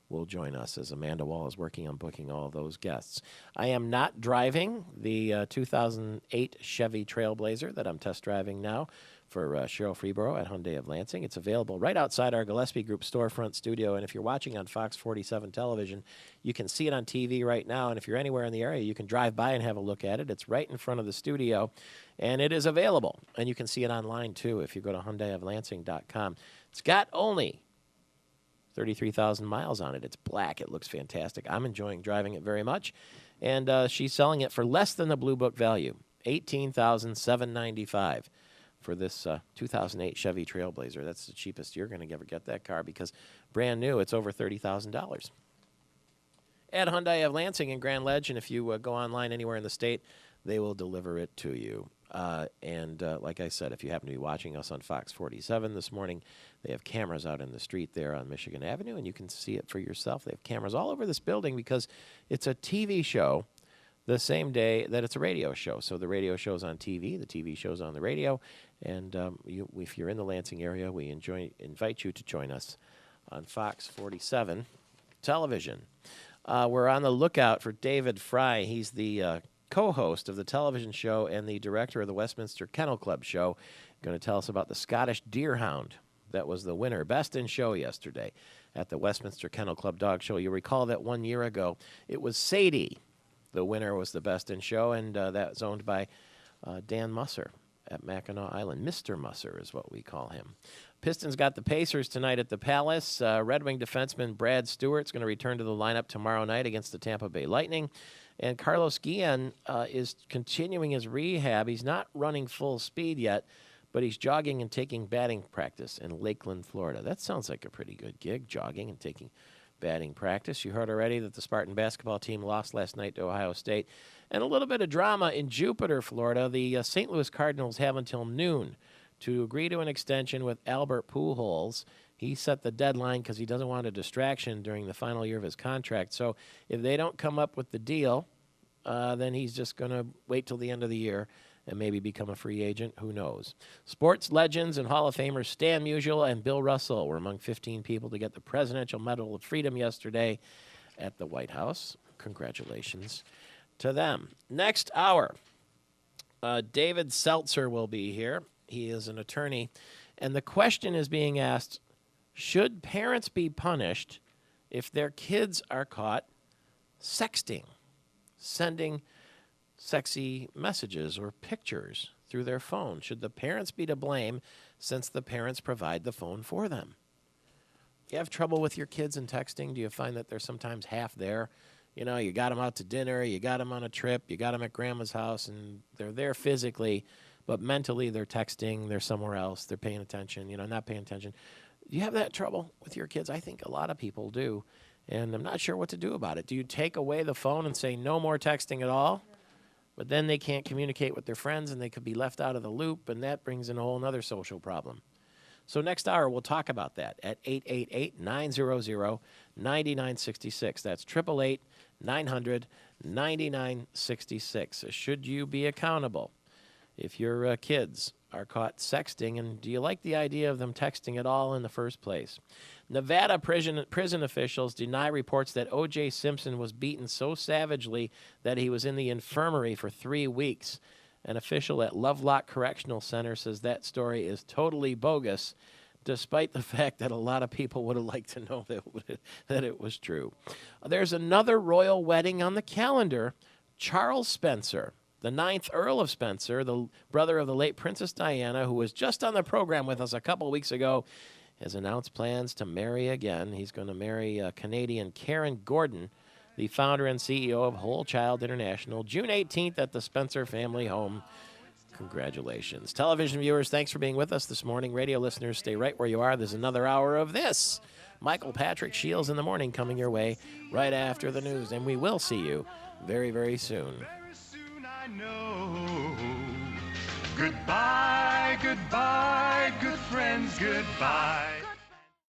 will join us as Amanda Wall is working on booking all of those guests. I am not driving the 2008 Chevy Trailblazer that I'm test driving now for Cheryl Freeborough at Hyundai of Lansing. It's available right outside our Gillespie Group storefront studio, and if you're watching on Fox 47 television, you can see it on TV right now, and if you're anywhere in the area, you can drive by and have a look at it. It's right in front of the studio, and it is available, and you can see it online, too, if you go to HyundaiofLansing.com. It's got only 33,000 miles on it. It's black. It looks fantastic. I'm enjoying driving it very much, and she's selling it for less than the Blue Book value, $18,795. For this 2008 Chevy Trailblazer. That's the cheapest you're going to ever get that car because brand new, it's over $30,000. At Hyundai of Lansing in Grand Ledge, and if you go online anywhere in the state, they will deliver it to you. And like I said, if you happen to be watching us on Fox 47 this morning, they have cameras out in the street there on Michigan Avenue, and you can see it for yourself. They have cameras all over this building because it's a TV show the same day that it's a radio show. So the radio show's on TV, the TV show's on the radio, and if you're in the Lansing area, we invite you to join us on Fox 47 television. We're on the lookout for David Fry. He's the co-host of the television show and the director of the Westminster Kennel Club show. Going to tell us about the Scottish Deerhound that was the winner, best in show yesterday at the Westminster Kennel Club Dog Show. You'll recall that 1 year ago, it was Sadie. The winner was the best in show, and that's owned by Dan Musser at Mackinac Island. Mr. Musser is what we call him. Pistons got the Pacers tonight at the Palace. Red Wing defenseman Brad Stewart's going to return to the lineup tomorrow night against the Tampa Bay Lightning. And Carlos Guillen is continuing his rehab. He's not running full speed yet, but he's jogging and taking batting practice in Lakeland, Florida. That sounds like a pretty good gig, jogging and taking batting practice. You heard already that the Spartan basketball team lost last night to Ohio State. And a little bit of drama in Jupiter, Florida. The St. Louis Cardinals have until noon to agree to an extension with Albert Pujols. He set the deadline because he doesn't want a distraction during the final year of his contract. So if they don't come up with the deal, then he's just going to wait till the end of the year and maybe become a free agent. Who knows? Sports legends and Hall of Famers Stan Musial and Bill Russell were among 15 people to get the Presidential Medal of Freedom yesterday at the White House. Congratulations to them. Next hour, David Seltzer will be here. He is an attorney. And the question is being asked, should parents be punished if their kids are caught sexting, sending sexy messages or pictures through their phone? Should the parents be to blame since the parents provide the phone for them? You have trouble with your kids in texting? Do you find that they're sometimes half there? You know, you got them out to dinner, you got them on a trip, you got them at grandma's house, and they're there physically, but mentally they're texting, they're somewhere else, they're paying attention, not paying attention. Do you have that trouble with your kids? I think a lot of people do, and I'm not sure what to do about it. Do you take away the phone and say no more texting at all? But then they can't communicate with their friends, and they could be left out of the loop, and that brings in a whole other social problem. So next hour, we'll talk about that at 888-900-9966. That's 888-900-9966. Should you be accountable if your kids are caught sexting, and do you like the idea of them texting at all in the first place? Nevada prison officials deny reports that O.J. Simpson was beaten so savagely that he was in the infirmary for 3 weeks. An official at Lovelock Correctional Center says that story is totally bogus, despite the fact that a lot of people would have liked to know that it was true. There's another royal wedding on the calendar. Charles Spencer, the 9th Earl of Spencer, the brother of the late Princess Diana, who was just on the program with us a couple weeks ago, has announced plans to marry again. He's going to marry Canadian Karen Gordon, the founder and CEO of Whole Child International, June 18th at the Spencer family home. Congratulations. Television viewers, thanks for being with us this morning. Radio listeners, stay right where you are. There's another hour of this. Michael Patrick Shields in the morning coming your way right after the news. And we will see you very, very soon. Very soon I know. Goodbye, goodbye, good friends, goodbye.